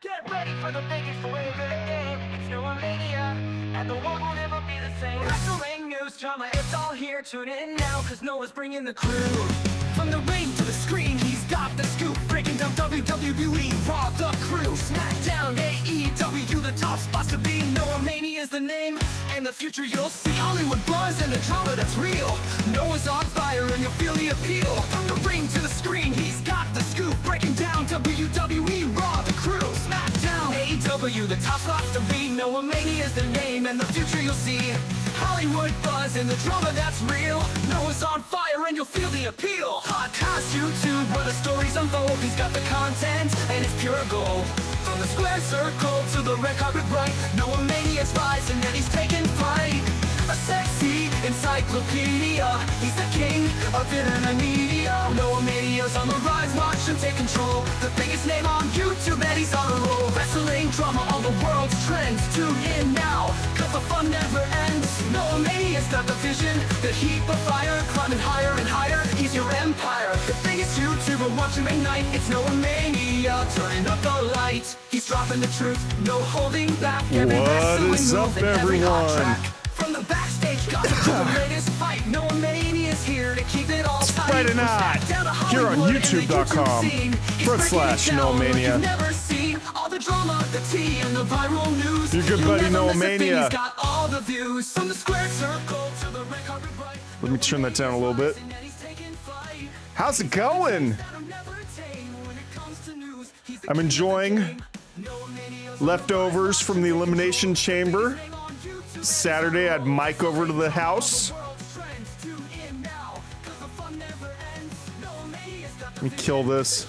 Get ready for the biggest wave of the game. It's NoahMania, and the world will never be the same. Wrestling news, drama, it's all here. Tune in now, cause Noah's bringing the crew. From the ring to the screen, he's got the scoop. Breaking down WWE, Raw, the crew. Smackdown, AEW, the top spots to be. NoahMania is the name, and the future you'll see. Hollywood buzz and the drama that's real. Noah's on fire and you'll feel the appeal. From the ring to the screen, he's got the scoop. Breaking down WWE, Raw, the crew. Smackdown, AEW, the top spots to be. NoahMania is the name, and the future you'll see. Hollywood buzz and the drama that's real. Noah's on fire and you'll feel the appeal. Podcast, YouTube, where the stories unfold. He's got the content and it's pure gold. From the square circle to the red carpet right, NoahMania's rising and he's taking flight. A sexy encyclopedia, he's the king of internet media. NoahMania's on the rise, watch him take control. The biggest name on YouTube and he's on a roll. Wrestling drama, all the world's trends. Tune in now, cause the fun never ends. NoahMania's got the vision, the heat of fire. Climbing higher and higher, he's your empire. The biggest YouTuber watching at night, it's NoahMania, turning up the light. He's dropping the truth, no holding back. What is up, everyone? From the backstage gossip to the latest fight, NoahMania is here to keep it all tight. Friday night, here on YouTube.com/NoahMania. Never seen all the drama, the tea, and the viral news. Your good buddy NoahMania. He's got all the views from the square circle to the red carpet right. Let me turn that down a little bit. How's it going? I'm enjoying leftovers from the Elimination Chamber. Saturday, I had Mike over to the house. Let me kill this.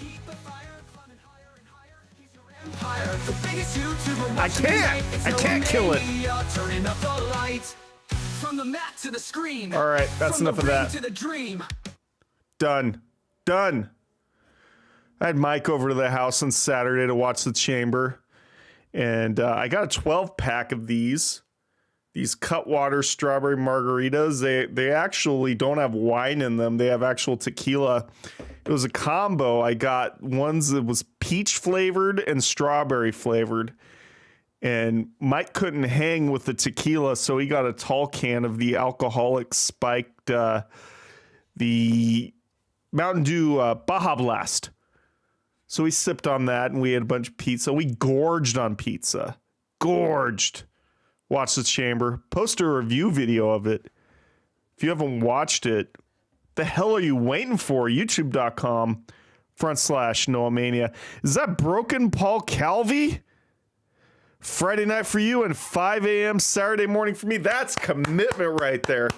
I can't kill it. All right, that's enough of that. Done. I had Mike over to the house on Saturday to watch the Chamber, and I got a 12-pack of these Cutwater strawberry margaritas. They actually don't have wine in them. They have actual tequila. It was a combo. I got ones that was peach flavored and strawberry flavored. And Mike couldn't hang with the tequila, so he got a tall can of the alcoholic spiked, the Mountain Dew Baja Blast. So we sipped on that, and we had a bunch of pizza. We gorged on pizza. Gorged. Watch the Chamber. Post a review video of it. If you haven't watched it, the hell are you waiting for? YouTube.com/NoahMania. Is that Broken Paul Calvi? Friday night for you and 5 a.m. Saturday morning for me. That's commitment right there.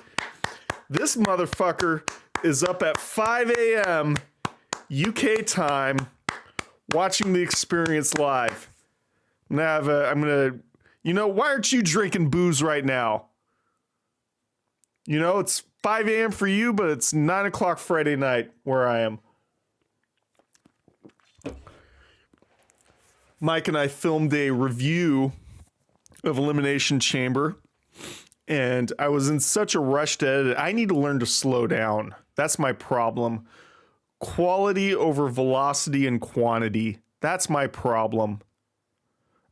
This motherfucker is up at 5 a.m. UK time watching the experience live. You know, why aren't you drinking booze right now? You know, it's 5 a.m. for you, but it's 9 o'clock Friday night where I am. Mike and I filmed a review of Elimination Chamber, and I was in such a rush to edit. I need to learn to slow down. That's my problem. Quality over velocity and quantity. That's my problem.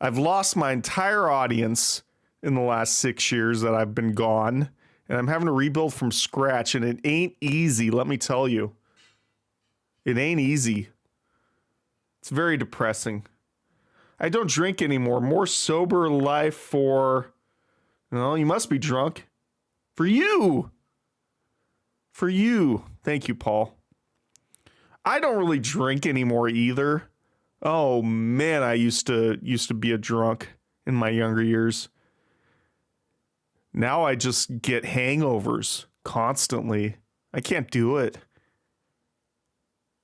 I've lost my entire audience in the last 6 years that I've been gone, and I'm having to rebuild from scratch, and it ain't easy, let me tell you. It ain't easy. It's very depressing. I don't drink anymore. More sober life for, well, you must be drunk. For you. For you. Thank you, Paul. I don't really drink anymore either. Oh man, I used to be a drunk in my younger years. Now I just get hangovers constantly. I can't do it.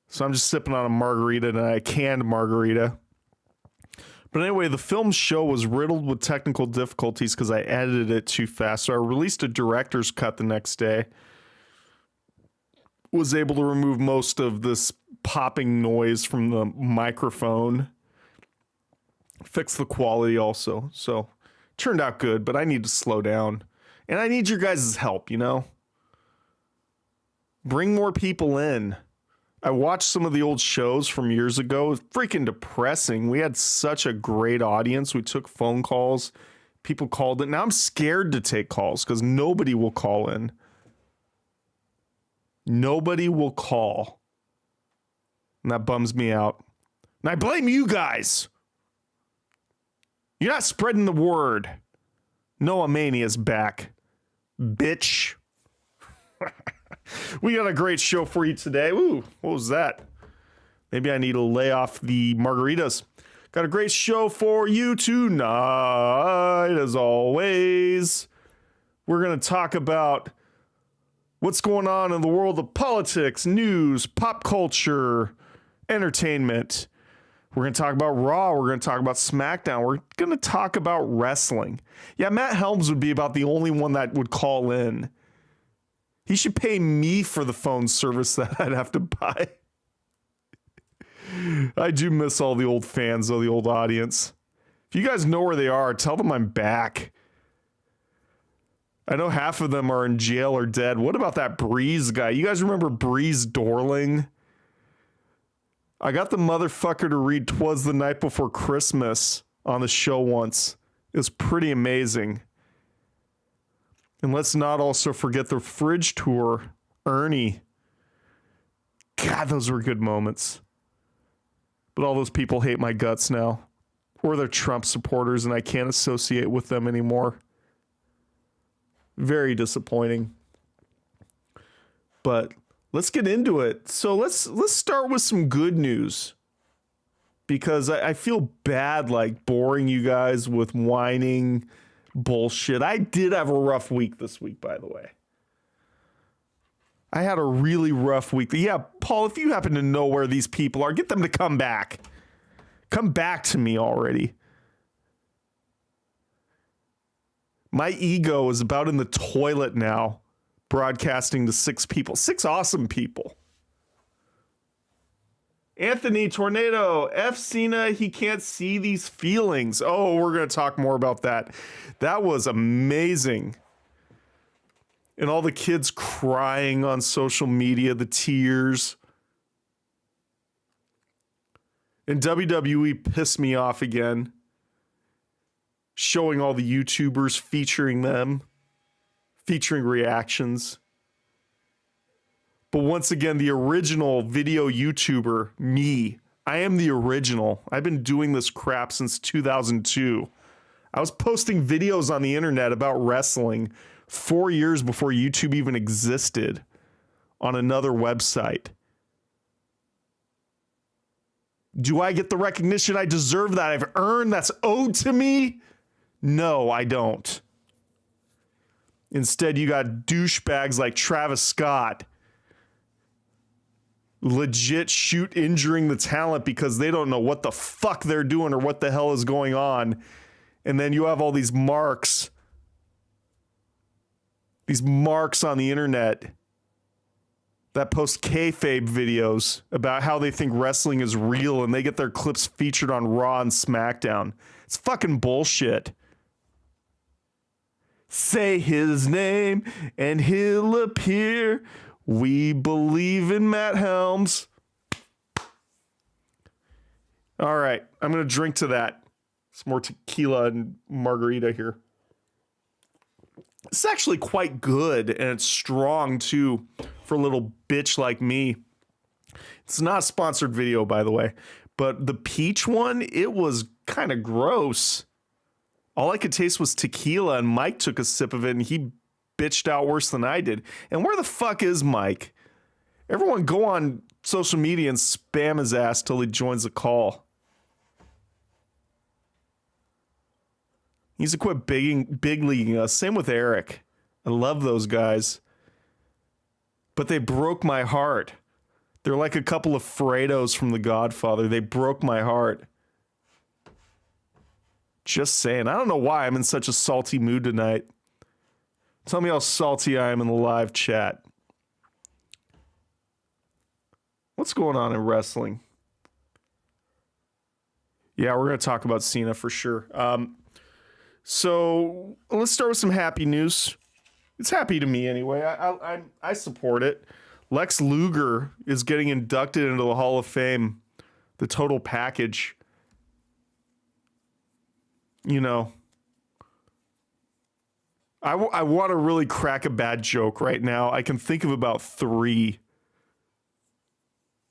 So I'm just sipping on a margarita, and a canned margarita. But anyway, the film show was riddled with technical difficulties because I edited it too fast. So I released a director's cut the next day. Was able to remove most of this popping noise from the microphone. Fix the quality also. So turned out good, but I need to slow down. And I need your guys' help, you know? Bring more people in. I watched some of the old shows from years ago. It was freaking depressing. We had such a great audience. We took phone calls. People called in. Now I'm scared to take calls because nobody will call in. Nobody will call. And that bums me out. And I blame you guys. You're not spreading the word. NoahMania's back. Bitch. We got a great show for you today. Ooh, what was that? Maybe I need to lay off the margaritas. Got a great show for you tonight, as always. We're going to talk about what's going on in the world of politics, news, pop culture, entertainment. We're going to talk about Raw. We're going to talk about Smackdown. We're going to talk about wrestling. Yeah, Matt Helms would be about the only one that would call in. He should pay me for the phone service that I'd have to buy. I do miss all the old fans, though, the old audience. If you guys know where they are, tell them I'm back. I know half of them are in jail or dead. What about that Breeze guy? You guys remember Breeze Dorling? I got the motherfucker to read "'Twas the Night Before Christmas" on the show once. It was pretty amazing. And let's not also forget the Fridge Tour, Ernie. God, those were good moments. But all those people hate my guts now. Or they're Trump supporters and I can't associate with them anymore. Very disappointing. But let's get into it. So let's start with some good news. Because I feel bad like boring you guys with whining bullshit. I did have a rough week this week, by the way. I had a really rough week. Yeah, Paul, if you happen to know where these people are, get them to come back. Come back to me already. My ego is about in the toilet now, broadcasting to 6 people. 6 awesome people. Anthony Tornado, F. Cena, he can't see these feelings. Oh, we're going to talk more about that. That was amazing. And all the kids crying on social media, the tears. And WWE pissed me off again. Showing all the YouTubers, featuring them. Featuring reactions. But once again, the original video YouTuber, me. I am the original. I've been doing this crap since 2002. I was posting videos on the internet about wrestling 4 years before YouTube even existed on another website. Do I get the recognition I deserve that I've earned that's owed to me? No, I don't. Instead, you got douchebags like Travis Scott legit shoot injuring the talent because they don't know what the fuck they're doing or what the hell is going on. And then you have all these marks on the internet that post kayfabe videos about how they think wrestling is real and they get their clips featured on Raw and SmackDown. It's fucking bullshit. Say his name and he'll appear. We believe in Matt Helms. All right, I'm going to drink to that. Some more tequila and margarita here. It's actually quite good, and it's strong, too, for a little bitch like me. It's not a sponsored video, by the way, but the peach one, it was kind of gross. All I could taste was tequila, and Mike took a sip of it, and he bitched out worse than I did. And where the fuck is Mike? Everyone go on social media and spam his ass till he joins the call. He's to quit big leaguing us. Same with Eric. I love those guys. But they broke my heart. They're like a couple of Fredos from The Godfather. They broke my heart. Just saying. I don't know why I'm in such a salty mood tonight. Tell me how salty I am in the live chat. What's going on in wrestling? Yeah, we're going to talk about Cena for sure. So let's start with some happy news. It's happy to me anyway. I support it. Lex Luger is getting inducted into the Hall of Fame. The total package. You know, I want to really crack a bad joke right now. I can think of about 3.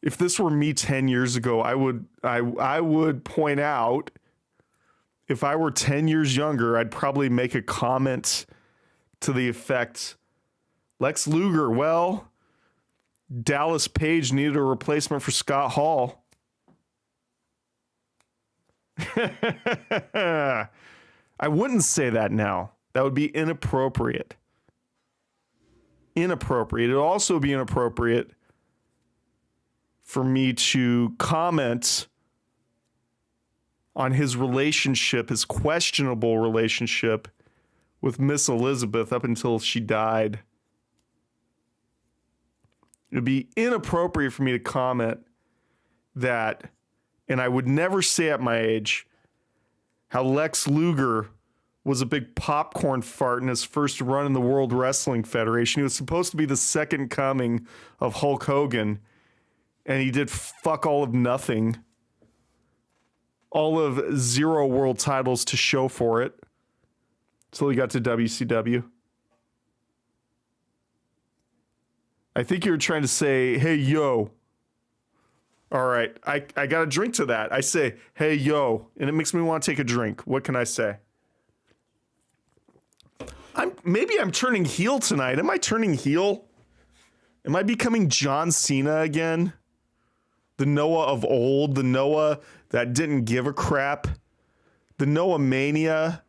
If this were me 10 years ago, I would point out, if I were 10 years younger, I'd probably make a comment to the effect, Lex Luger, well, Dallas Page needed a replacement for Scott Hall. I wouldn't say that now. That would be inappropriate. Inappropriate. It would also be inappropriate for me to comment on his relationship, his questionable relationship with Miss Elizabeth up until she died. It would be inappropriate for me to comment that, and I would never say at my age, how Lex Luger was a big popcorn fart in his first run in the World Wrestling Federation. He was supposed to be the second coming of Hulk Hogan, and he did fuck all of nothing. All of 0 world titles to show for it. Until he got to WCW. I think you were trying to say, hey, yo. All right, I got a drink to that. I say, hey, yo, and it makes me want to take a drink. What can I say? Maybe I'm turning heel tonight. Am I turning heel? Am I becoming John Cena again? The Noah of old, the Noah that didn't give a crap, the NoahMania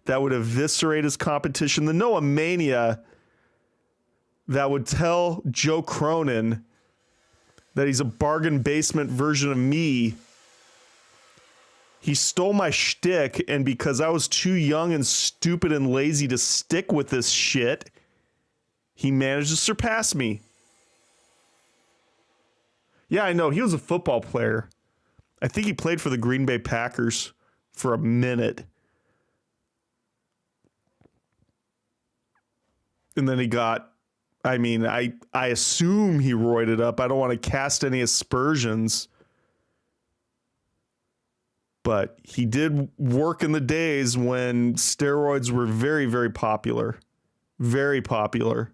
that would eviscerate his competition, the NoahMania that would tell Joe Cronin that he's a bargain basement version of me. He stole my shtick, and because I was too young and stupid and lazy to stick with this shit, he managed to surpass me. Yeah, I know. He was a football player. I think he played for the Green Bay Packers for a minute. And then he got, I mean, I assume he roided up. I don't want to cast any aspersions. But he did work in the days when steroids were very, very popular. Very popular.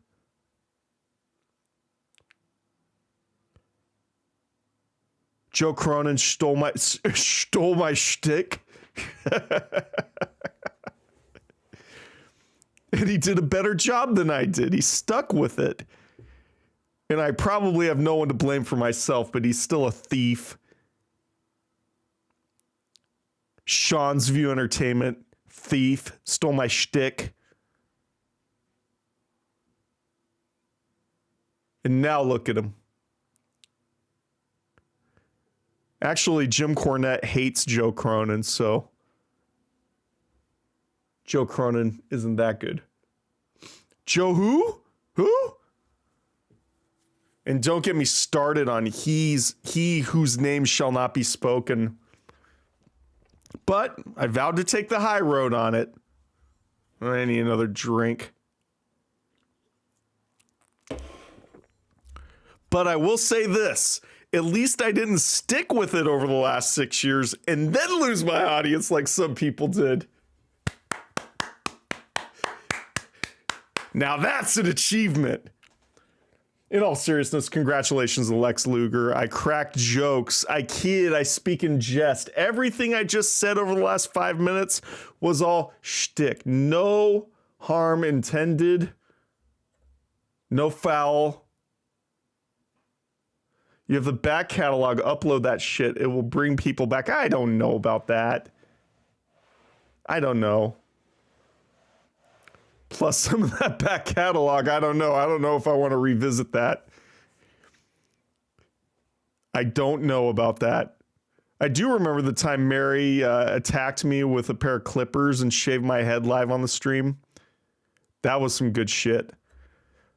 Joe Cronin stole my shtick. And he did a better job than I did. He stuck with it. And I probably have no one to blame for myself, but he's still a thief. Sean's View Entertainment, thief, stole my shtick. And now look at him. Actually, Jim Cornette hates Joe Cronin, so Joe Cronin isn't that good. Joe who? Who? And don't get me started on he whose name shall not be spoken. But I vowed to take the high road on it. I need another drink. But I will say this. At least I didn't stick with it over the last 6 years and then lose my audience like some people did. Now that's an achievement. In all seriousness, congratulations to Lex Luger. I cracked jokes. I kid. I speak in jest. Everything I just said over the last 5 minutes was all shtick. No harm intended. No foul. You have the back catalog. Upload that shit. It will bring people back. I don't know about that. I don't know. Plus some of that back catalog, I don't know. I don't know if I want to revisit that. I don't know about that. I do remember the time Mary attacked me with a pair of clippers and shaved my head live on the stream. That was some good shit.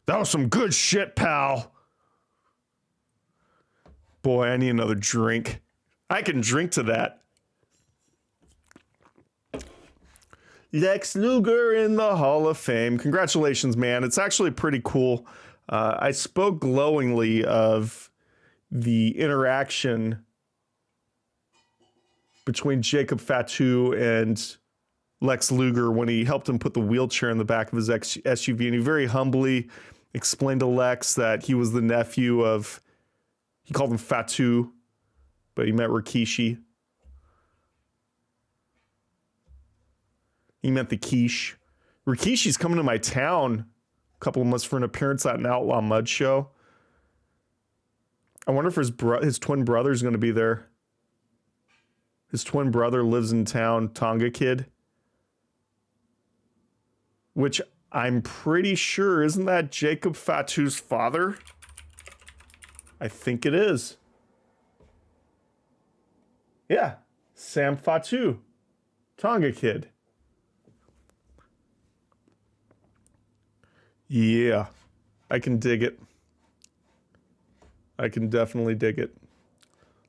That was some good shit, pal. Boy, I need another drink. I can drink to that. Lex Luger in the Hall of Fame. Congratulations, man. It's actually pretty cool. I spoke glowingly of the interaction between Jacob Fatu and Lex Luger when he helped him put the wheelchair in the back of his SUV, and he very humbly explained to Lex that he was the nephew of, he called him Fatu, but he meant Rikishi. He meant the quiche. Rikishi's coming to my town a couple of months for an appearance at an Outlaw Mud show. I wonder if his twin brother's going to be there. His twin brother lives in town, Tonga Kid. Which I'm pretty sure, isn't that Jacob Fatu's father? I think it is. Yeah, Sam Fatu, Tonga Kid. Yeah, I can dig it. I can definitely dig it.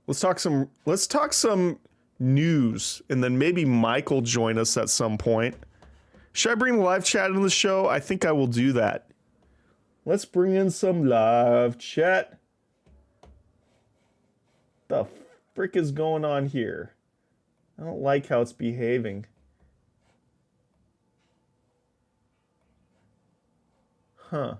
Let's talk some news, and then maybe Mike will join us at some point. Should I bring the live chat into the show? I think I will do that. Let's bring in some live chat. The frick is going on here? I don't like how it's behaving. Huh.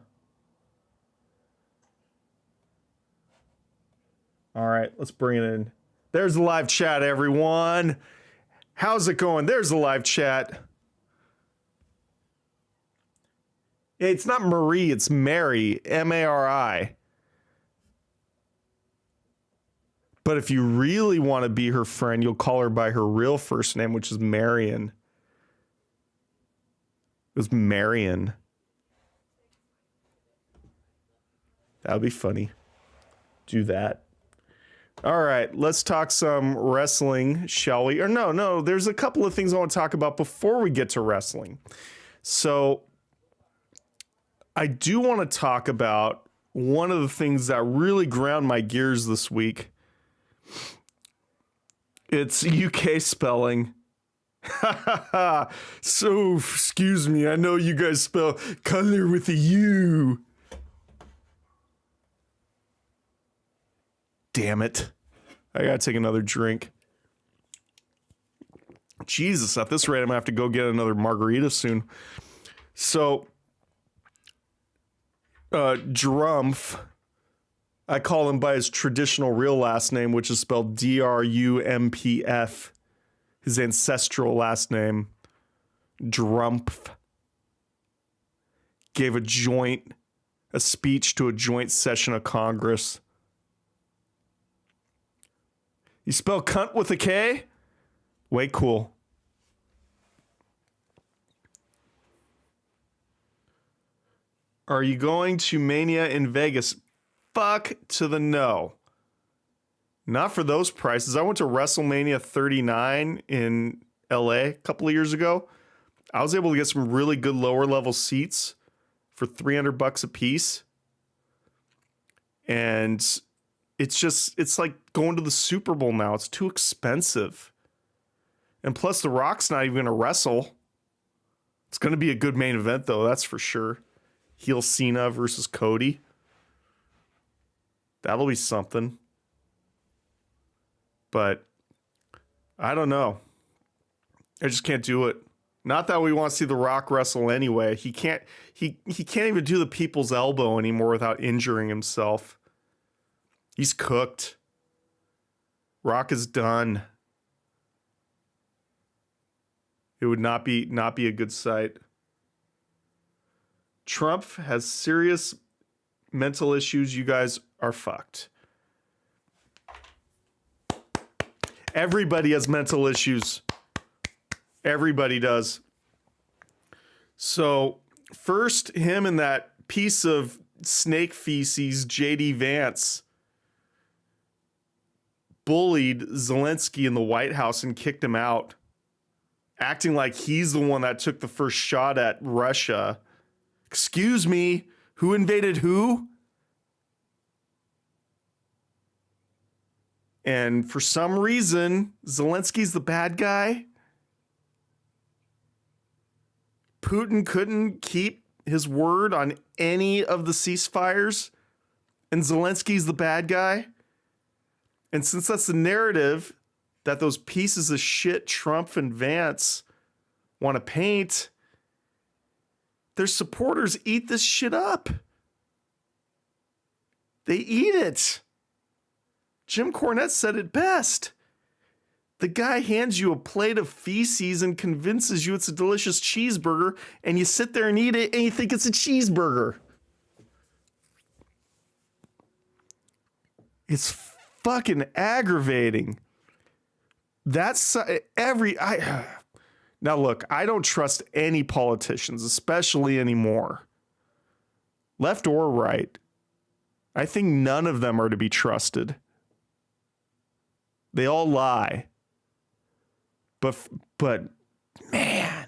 All right, let's bring it in. There's the live chat, everyone. How's it going? There's the live chat. It's not Marie, it's Mary, M-A-R-I. But if you really want to be her friend, you'll call her by her real first name, which is Marion. It was Marion. That would be funny. Do that. All right, let's talk some wrestling, shall we? Or no, there's a couple of things I want to talk about before we get to wrestling. So I do want to talk about one of the things that really ground my gears this week. It's UK spelling. So, excuse me, I know you guys spell color with a U. Damn it. I gotta take another drink. Jesus, at this rate, I'm gonna have to go get another margarita soon. So, Drumpf, I call him by his traditional real last name, which is spelled D-R-U-M-P-F. His ancestral last name, Drumpf, gave a speech to a joint session of Congress. You spell cunt with a K? Way cool. Are you going to Mania in Vegas? Fuck to the no. Not for those prices. I went to WrestleMania 39 in LA a couple of years ago. I was able to get some really good lower level seats for $300 a piece. And it's like going to the Super Bowl now. It's too expensive. And plus, The Rock's not even going to wrestle. It's going to be a good main event, though, that's for sure. Heel Cena versus Cody. That'll be something. But I don't know. I just can't do it. Not that we want to see The Rock wrestle anyway. He can't even do the people's elbow anymore without injuring himself. He's cooked. Rock is done. It would not be a good sight. Trump has serious mental issues. You guys are fucked. Everybody has mental issues. Everybody does. So, first, him and that piece of snake feces, JD Vance, bullied Zelensky in the White House and kicked him out, acting like he's the one that took the first shot at Russia. Excuse me, who invaded who? And for some reason, Zelensky's the bad guy. Putin couldn't keep his word on any of the ceasefires and Zelensky's the bad guy. And since that's the narrative that those pieces of shit, Trump and Vance, want to paint, their supporters eat this shit up. They eat it. Jim Cornette said it best. The guy hands you a plate of feces and convinces you it's a delicious cheeseburger, and you sit there and eat it, and you think it's a cheeseburger. It's fucking aggravating. That's now look, I don't trust any politicians, especially anymore. Left or right. I think none of them are to be trusted. They all lie. But man,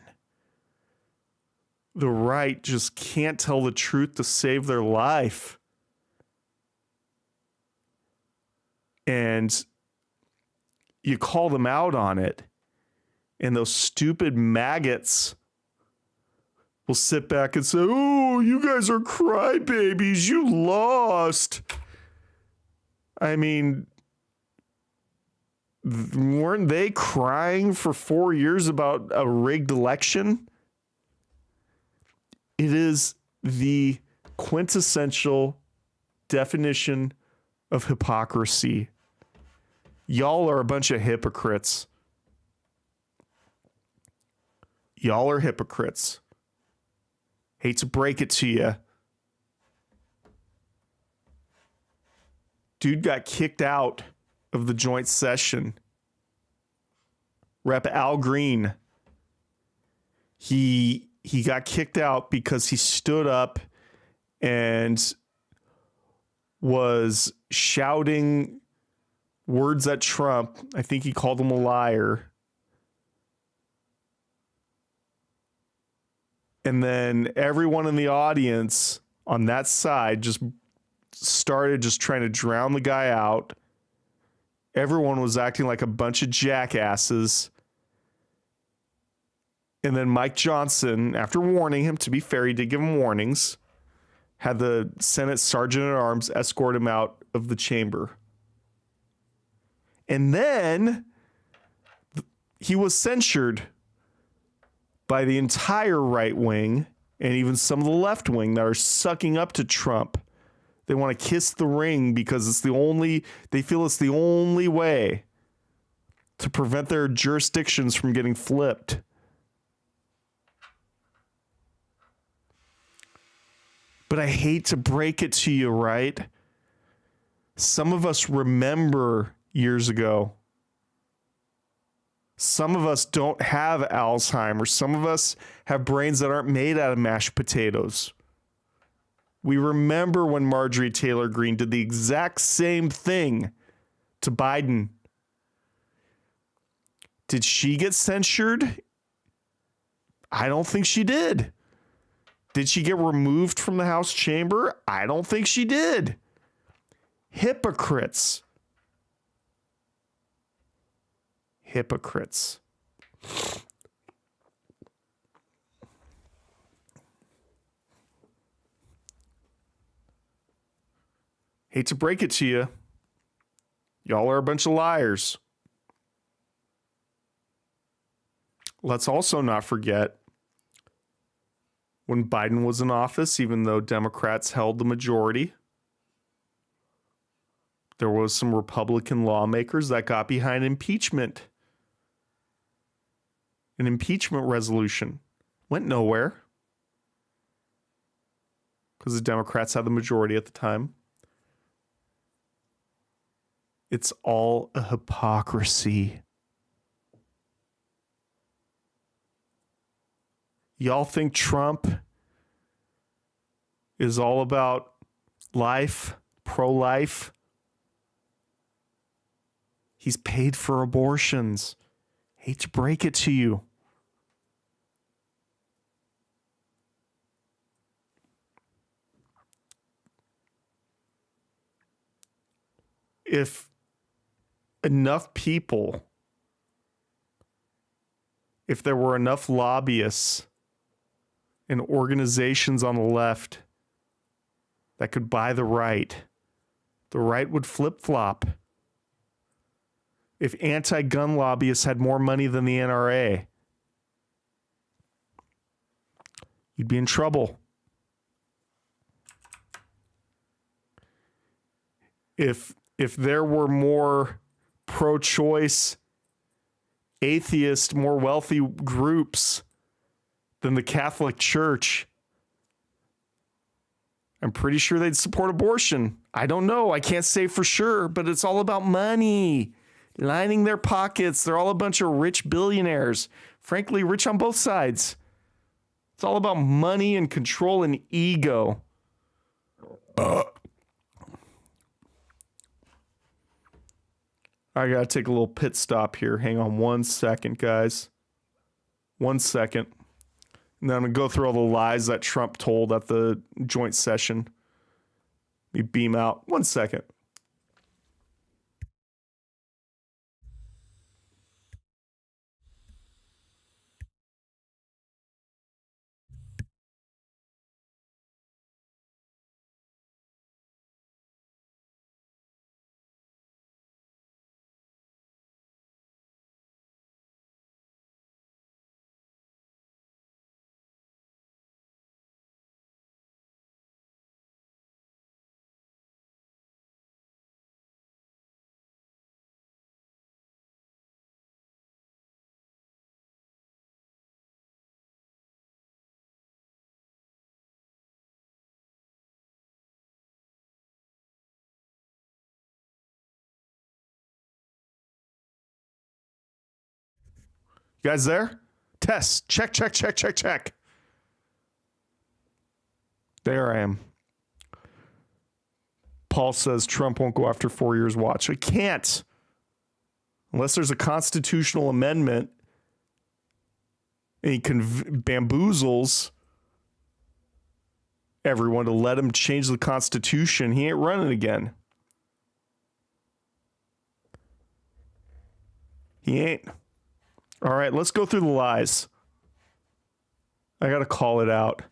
the right just can't tell the truth to save their life. And you call them out on it, and those stupid maggots will sit back and say, oh, you guys are crybabies. You lost. I mean, weren't they crying for 4 years about a rigged election? It is the quintessential definition of hypocrisy. Y'all are a bunch of hypocrites. Y'all are hypocrites. Hate to break it to you. Dude got kicked out of the joint session. Rep Al Green. He got kicked out because he stood up and was shouting words at Trump. I think he called him a liar. And then everyone in the audience on that side just started just trying to drown the guy out. Everyone was acting like a bunch of jackasses. And then Mike Johnson, after warning him, to be fair, he did give him warnings, had the Senate Sergeant at Arms escort him out of the chamber. And then he was censured by the entire right wing and even some of the left wing that are sucking up to Trump. They want to kiss the ring because they feel it's the only way to prevent their jurisdictions from getting flipped. But I hate to break it to you, right? Some of us remember years ago. Some of us don't have Alzheimer's. Some of us have brains that aren't made out of mashed potatoes. We remember when Marjorie Taylor Greene did the exact same thing to Biden. Did she get censured? I don't think she did. Did she get removed from the House chamber? I don't think she did. Hypocrites. Hypocrites. Hate to break it to you. Y'all are a bunch of liars. Let's also not forget when Biden was in office, even though Democrats held the majority, there was some Republican lawmakers that got behind impeachment. An impeachment resolution went nowhere because the Democrats had the majority at the time. It's all a hypocrisy. Y'all think Trump is all about life, pro-life? He's paid for abortions. Hate to break it to you. If enough people, if there were enough lobbyists and organizations on the left that could buy the right. The right would flip-flop. If anti-gun lobbyists had more money than the NRA, you'd be in trouble. If there were more pro-choice, atheist, more wealthy groups than the Catholic Church, I'm pretty sure they'd support abortion. I don't know. I can't say for sure, but it's all about money, lining their pockets. They're all a bunch of rich billionaires. Frankly, rich on both sides. It's all about money and control and ego. I got to take a little pit stop here. Hang on 1 second, guys. 1 second. And then I'm going to go through all the lies that Trump told at the joint session. Let me beam out. 1 second. You guys there? Test. Check, check, check, check, check. There I am. Paul says Trump won't go after 4 years watch. I can't. Unless there's a constitutional amendment and he bamboozles everyone to let him change the Constitution, he ain't running again. He ain't. All right, let's go through the lies. I got to call it out.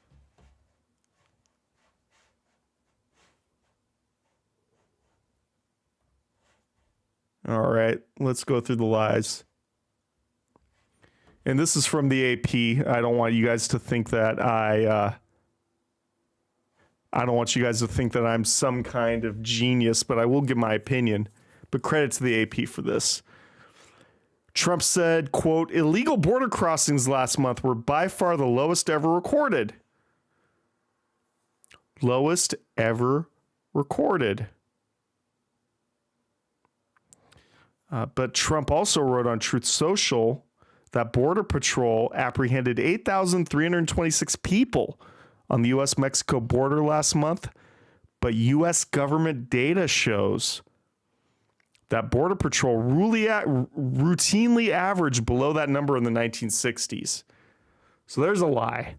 All right, let's go through the lies. And this is from the AP. I don't want you guys to think that I don't want you guys to think that I'm some kind of genius, but I will give my opinion. But credit to the AP for this. Trump said, quote, illegal border crossings last month were by far the lowest ever recorded. Lowest ever recorded. But Trump also wrote on Truth Social that Border Patrol apprehended 8,326 people on the U.S.-Mexico border last month. But U.S. government data shows that Border Patrol routinely averaged below that number in the 1960s. So there's a lie.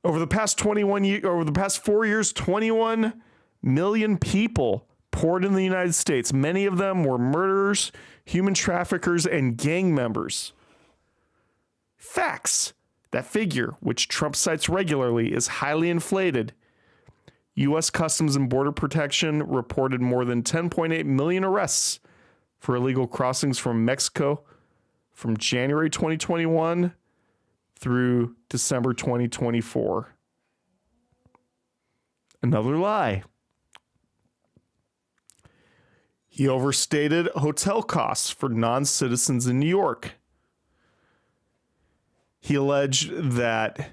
Over the past 4 years, 21 million people poured in the United States. Many of them were murderers, human traffickers, and gang members. Facts. That figure, which Trump cites regularly, is highly inflated. U.S. Customs and Border Protection reported more than 10.8 million arrests for illegal crossings from Mexico from January 2021 through December 2024. Another lie. He overstated hotel costs for non-citizens in New York. He alleged that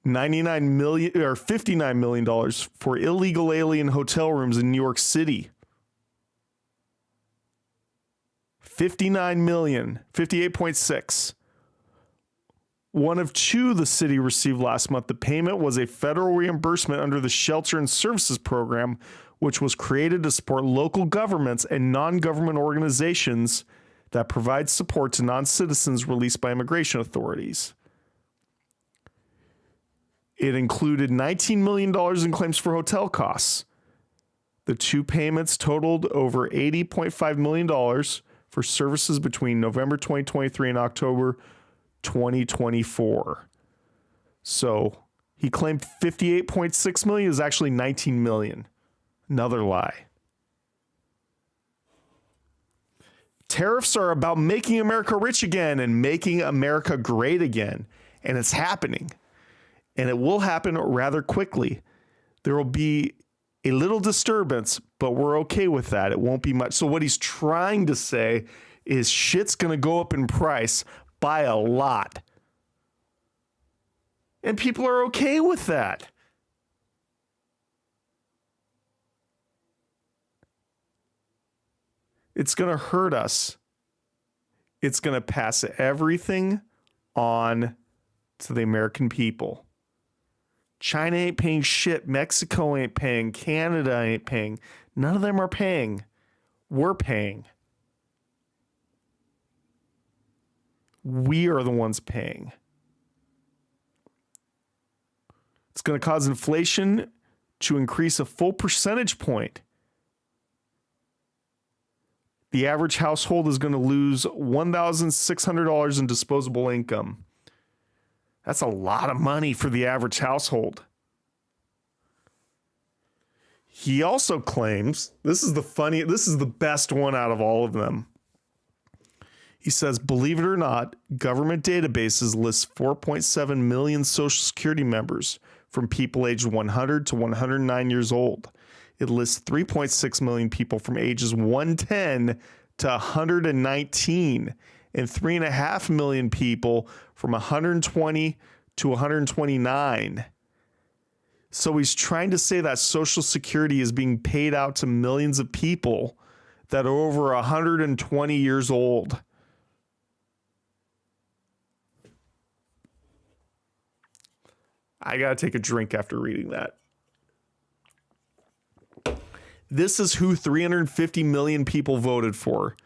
$59 million for illegal alien hotel rooms in New York City. 59 million, 58.6. One of two the city received last month. The payment was a federal reimbursement under the Shelter and Services Program, which was created to support local governments and non-government organizations that provide support to non-citizens released by immigration authorities. It included $19 million in claims for hotel costs. The two payments totaled over $80.5 million for services between November 2023 and October 2024. So he claimed 58.6 million is actually 19 million. Another lie. Tariffs are about making America rich again and making America great again. And it's happening. And it will happen rather quickly. There will be a little disturbance, but we're okay with that. It won't be much. So what he's trying to say is shit's going to go up in price by a lot. And people are okay with that. It's going to hurt us. It's going to pass everything on to the American people. China ain't paying shit. Mexico ain't paying. Canada ain't paying. None of them are paying. We're paying. We are the ones paying. It's going to cause inflation to increase a full percentage point. The average household is going to lose $1,600 in disposable income. That's a lot of money for the average household. He also claims, this is the best one out of all of them. He says, believe it or not, government databases list 4.7 million Social Security members from people aged 100 to 109 years old. It lists 3.6 million people from ages 110 to 119 and 3.5 million people from 120 to 129. So he's trying to say that Social Security is being paid out to millions of people that are over 120 years old. I got to take a drink after reading that. This is who 350 million people voted for.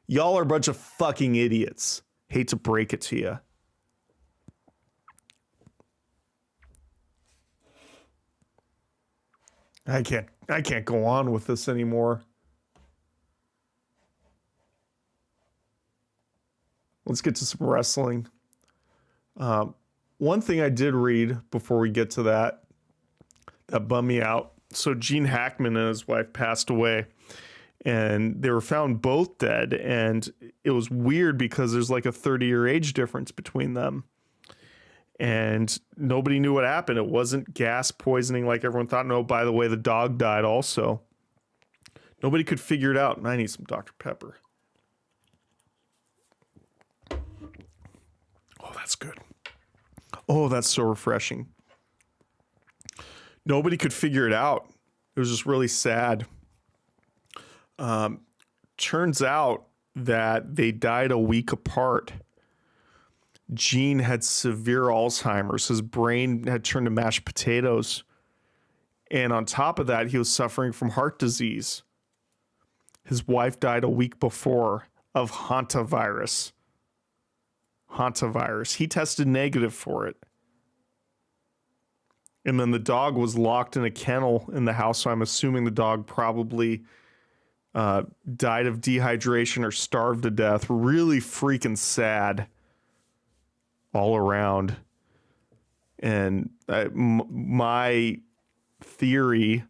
Y'all are a bunch of fucking idiots. Hate to break it to you. I can't go on with this anymore. Let's get to some wrestling. One thing I did read before we get to that bummed me out. So Gene Hackman and his wife passed away, and they were found both dead. And it was weird because there's like a 30-year age difference between them. And nobody knew what happened. It wasn't gas poisoning like everyone thought. No, by the way, the dog died also. Nobody could figure it out. And I need some Dr. Pepper. Oh, that's good. Oh, that's so refreshing. Nobody could figure it out. It was just really sad. Turns out that they died a week apart. Gene had severe Alzheimer's. His brain had turned to mashed potatoes. And on top of that, he was suffering from heart disease. His wife died a week before of hantavirus. Hantavirus. He tested negative for it. And then the dog was locked in a kennel in the house, so I'm assuming the dog probably died of dehydration or starved to death. Really freaking sad all around. And my theory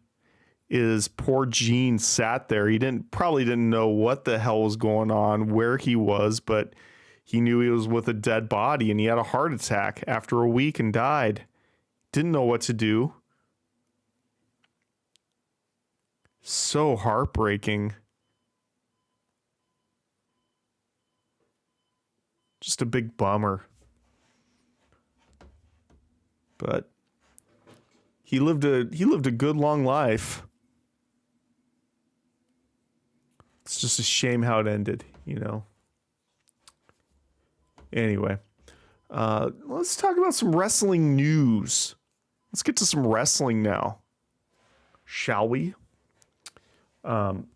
is poor Gene sat there. He probably didn't know what the hell was going on, where he was, but he knew he was with a dead body, and he had a heart attack after a week and died. Didn't know what to do. So heartbreaking. Just a big bummer. But he lived a good long life. It's just a shame how it ended, you know. Anyway, let's talk about some wrestling news. Let's get to some wrestling now, shall we? Some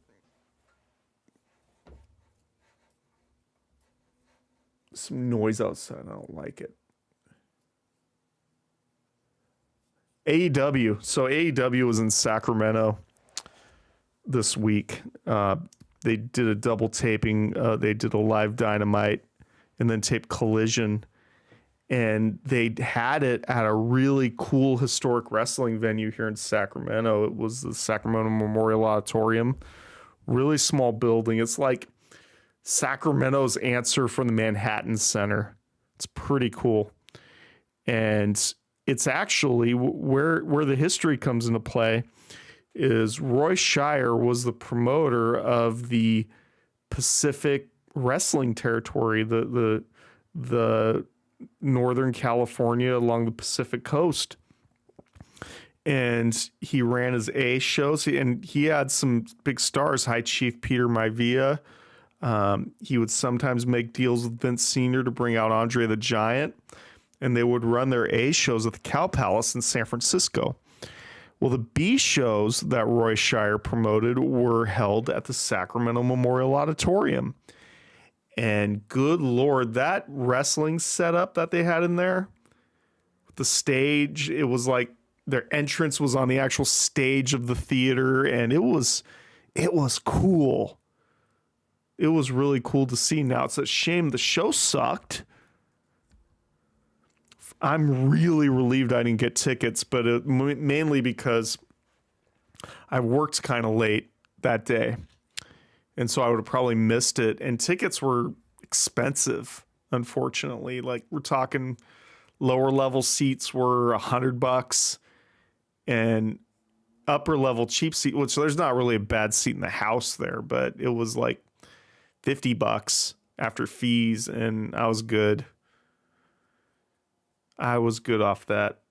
noise outside. I don't like it. AEW. So AEW was in Sacramento this week. They did a double taping. They did a live Dynamite and then taped Collision. And they had it at a really cool historic wrestling venue here in Sacramento. It was the Sacramento Memorial Auditorium. Really small building. It's like Sacramento's answer from the Manhattan Center. It's pretty cool. And it's actually where the history comes into play is Roy Shire was the promoter of the Pacific Wrestling Territory, the Northern California along the Pacific Coast. And he ran his A shows, and he had some big stars, High Chief Peter Maivia. He would sometimes make deals with Vince Sr. to bring out Andre the Giant, and they would run their A shows at the Cow Palace in San Francisco. Well, the B shows that Roy Shire promoted were held at the Sacramento Memorial Auditorium. And good Lord, that wrestling setup that they had in there, the stage, it was like their entrance was on the actual stage of the theater, and it was cool. It was really cool to see. Now, it's a shame the show sucked. I'm really relieved I didn't get tickets, but mainly because I worked kind of late that day. And so I would have probably missed it. And tickets were expensive, unfortunately. Like, we're talking lower level seats were $100 and upper level cheap seat, which there's not really a bad seat in the house there, but it was like $50 after fees, and I was good. I was good off that.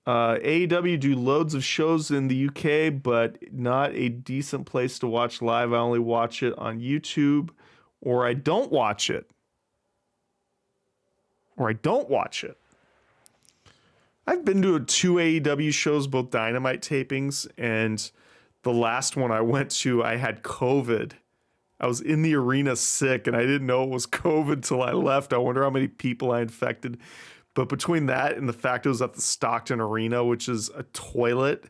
AEW do loads of shows in the UK, but not a decent place to watch live. I only watch it on YouTube, or I don't watch it. I've been to 2 AEW shows, both Dynamite tapings, and the last one I went to, I had COVID. I was in the arena sick, and I didn't know it was COVID till I left. I wonder how many people I infected. But between that and the fact it was at the Stockton Arena, which is a toilet,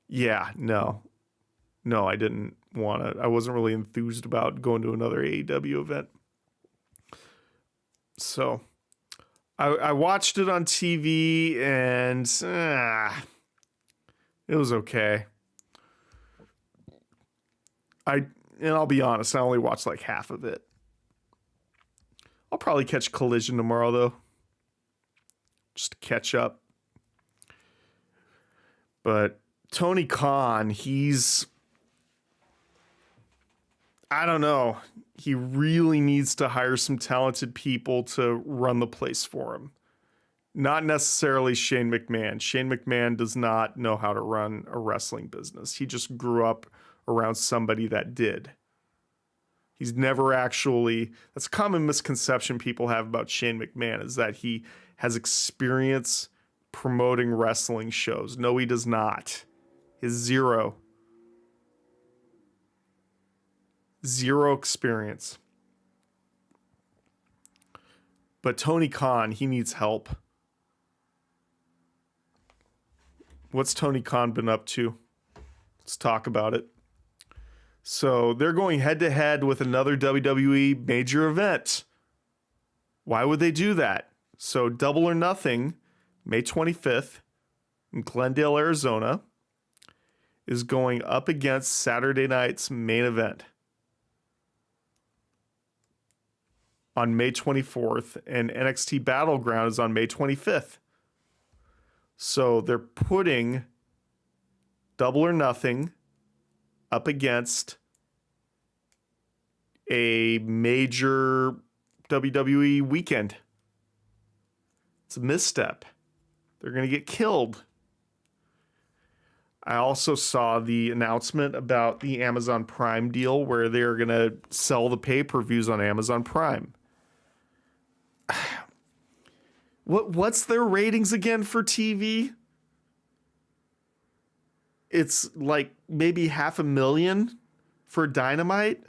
yeah, no, I didn't want to. I wasn't really enthused about going to another AEW event. So I watched it on TV, and it was okay. I'll be honest, I only watched like half of it. I'll probably catch Collision tomorrow, though, just to catch up. But Tony Khan, I don't know. He really needs to hire some talented people to run the place for him. Not necessarily Shane McMahon. Shane McMahon does not know how to run a wrestling business. He just grew up around somebody that did. He's never actually, that's a common misconception people have about Shane McMahon, is that he has experience promoting wrestling shows. No, he does not. He's zero. Zero experience. But Tony Khan, he needs help. What's Tony Khan been up to? Let's talk about it. So they're going head to head with another WWE major event. Why would they do that? So Double or Nothing, May 25th in Glendale, Arizona, is going up against Saturday night's main event on May 24th, and NXT Battleground is on May 25th. So they're putting Double or Nothing up against a major WWE weekend. It's a misstep. They're going to get killed. I also saw the announcement about the Amazon Prime deal where they're going to sell the pay-per-views on Amazon Prime. What's their ratings again for TV? It's like maybe 500,000 for Dynamite,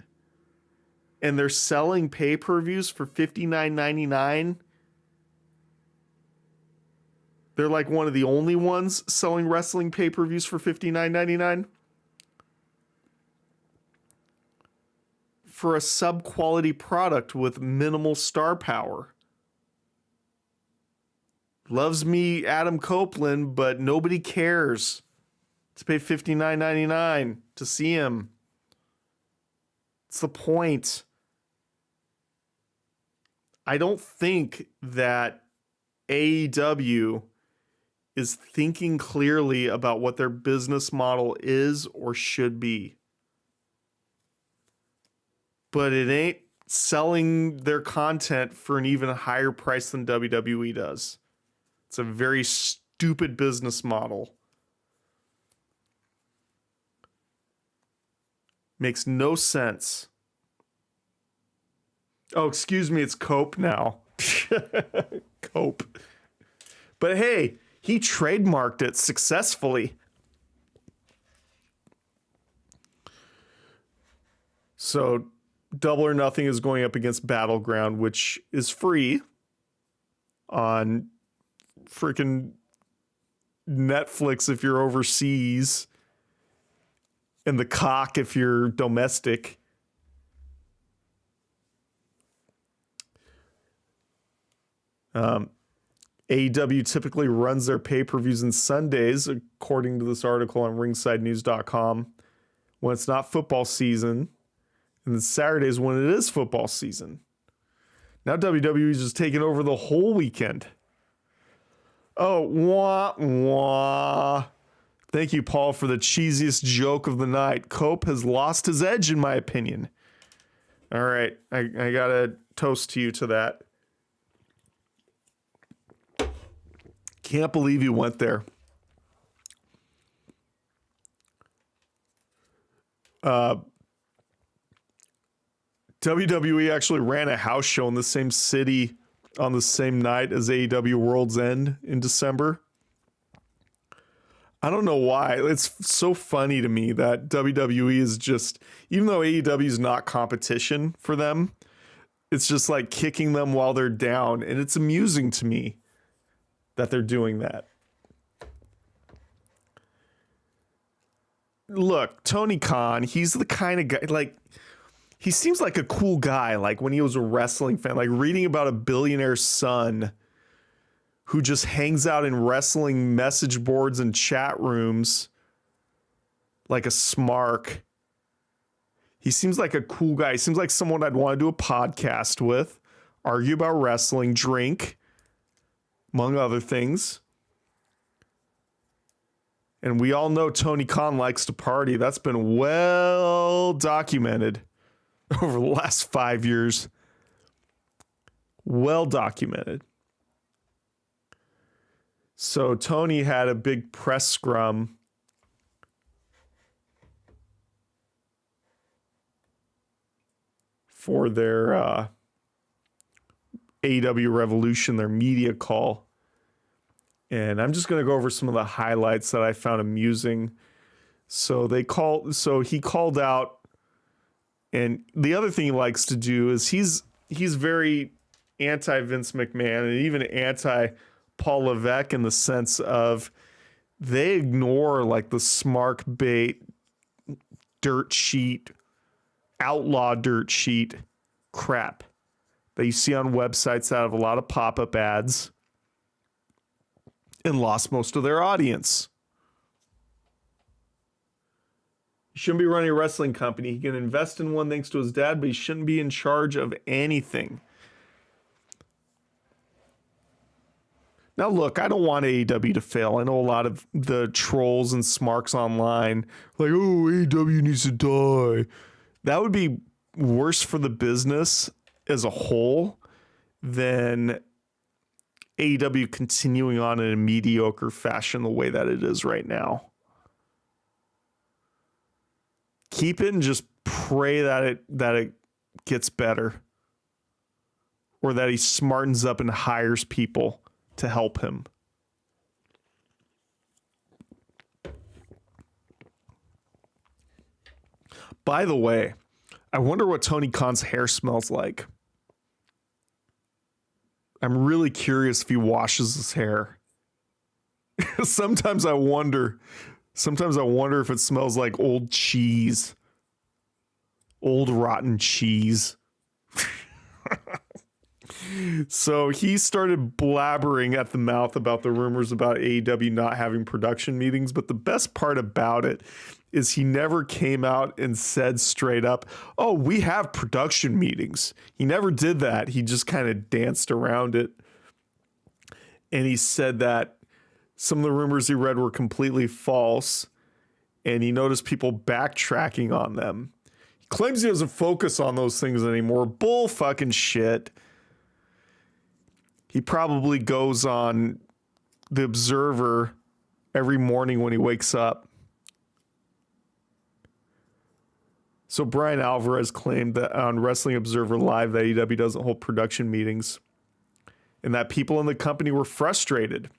and they're selling pay-per-views for $59.99. They're like one of the only ones selling wrestling pay-per-views for $59.99. for a sub-quality product with minimal star power. Loves me, Adam Copeland, but nobody cares to pay $59.99 to see him. It's the point. I don't think that AEW is thinking clearly about what their business model is or should be. But it ain't selling their content for an even higher price than WWE does. It's a very stupid business model. Makes no sense. Oh, excuse me, it's Cope now. Cope. But hey, he trademarked it successfully. So Double or Nothing is going up against Battleground, which is free on freaking Netflix if you're overseas, and the Cock if you're domestic. AEW typically runs their pay-per-views on Sundays, according to this article on ringsidenews.com, when it's not football season, and then Saturdays when it is football season. Now WWE is just taking over the whole weekend. Oh, wah, wah. Thank you, Paul, for the cheesiest joke of the night. Cope has lost his edge, in my opinion. All right, I got to toast to you to that. Can't believe you went there. WWE actually ran a house show in the same city on the same night as AEW World's End in December. I don't know why. It's so funny to me that WWE is just, even though AEW is not competition for them, it's just like kicking them while they're down. And it's amusing to me that they're doing that. Look, Tony Khan, he's the kind of guy, like, he seems like a cool guy, like when he was a wrestling fan, like reading about a billionaire's son who just hangs out in wrestling message boards and chat rooms like a smark. He seems like a cool guy. He seems like someone I'd want to do a podcast with, argue about wrestling, drink, among other things. And we all know Tony Khan likes to party. That's been well documented over the last 5 years. Well documented. So Tony had a big press scrum for their AEW Revolution, their media call. And I'm just going to go over some of the highlights that I found amusing. So he called out, and the other thing he likes to do is he's very anti Vince McMahon and even anti Paul Levesque in the sense of they ignore like the smart bait, dirt sheet, outlaw dirt sheet crap that you see on websites that have a lot of pop-up ads and lost most of their audience. He shouldn't be running a wrestling company. He can invest in one thanks to his dad, but he shouldn't be in charge of anything. Now, look, I don't want AEW to fail. I know a lot of the trolls and smarks online, like, oh, AEW needs to die. That would be worse for the business as a whole than AEW continuing on in a mediocre fashion the way that it is right now. Keep it and just pray that it gets better, or that he smartens up and hires people to help him. By the way, I wonder what Tony Khan's hair smells like. I'm really curious if he washes his hair. Sometimes I wonder if it smells like old cheese. Old rotten cheese. So he started blabbering at the mouth about the rumors about AEW not having production meetings. But the best part about it is he never came out and said straight up, oh, we have production meetings. He never did that. He just kind of danced around it. And he said that some of the rumors he read were completely false. And he noticed people backtracking on them. He claims he doesn't focus on those things anymore. Bull fucking shit. He probably goes on The Observer every morning when he wakes up. So Brian Alvarez claimed that on Wrestling Observer Live that AEW doesn't hold production meetings and that people in the company were frustrated.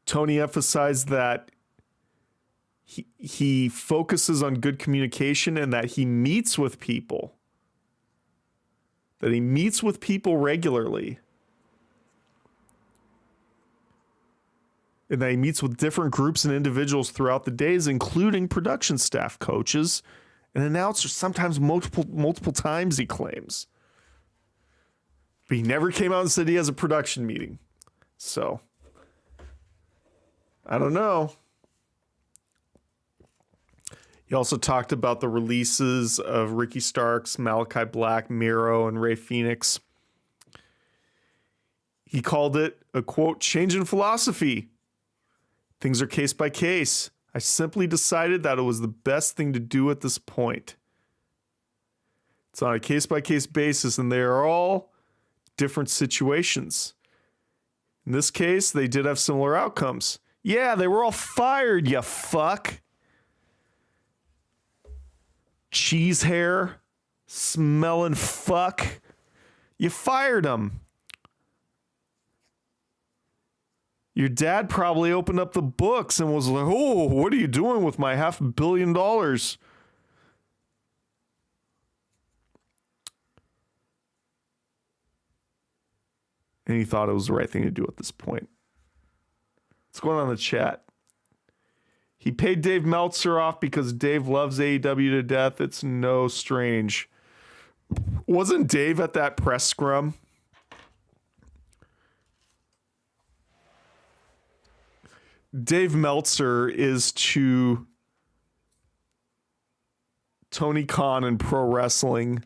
Tony emphasized that he focuses on good communication and that he meets with people. That he meets with people regularly. And that he meets with different groups and individuals throughout the days, including production staff, coaches, and announcers, sometimes multiple times, he claims. But he never came out and said he has a production meeting. So, I don't know. He also talked about the releases of Ricky Starks, Malachi Black, Miro, and Ray Phoenix. He called it a, quote, change in philosophy. Things are case by case. I simply decided that it was the best thing to do at this point. It's on a case by case basis, and they are all different situations. In this case, they did have similar outcomes. Yeah, they were all fired, you fuck. Cheese hair, smelling fuck. You fired them. Your dad probably opened up the books and was like, oh, what are you doing with my $500 million? And he thought it was the right thing to do at this point. What's going on in the chat? He paid Dave Meltzer off because Dave loves AEW to death. It's no strange. Wasn't Dave at that press scrum? Dave Meltzer is to Tony Khan and pro wrestling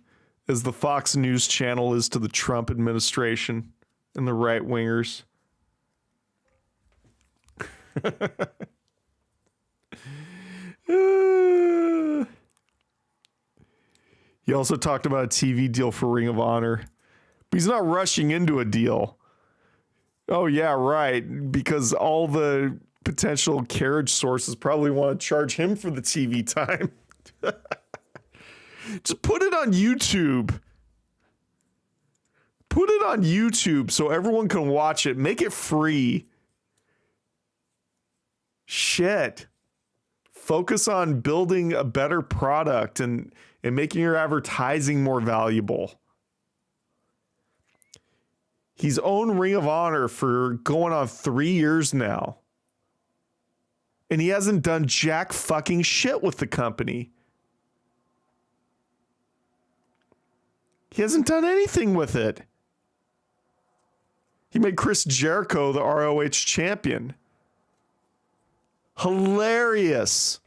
as the Fox News channel is to the Trump administration and the right wingers. He also talked about a TV deal for Ring of Honor, but he's not rushing into a deal. Oh yeah, right. Because all the potential carriage sources probably want to charge him for the TV time. Just put it on YouTube. Put it on YouTube so everyone can watch it. Make it free. Shit. Focus on building a better product and making your advertising more valuable. He's owned Ring of Honor for going on 3 years now. And he hasn't done jack fucking shit with the company. He hasn't done anything with it. He made Chris Jericho the ROH champion. Hilarious.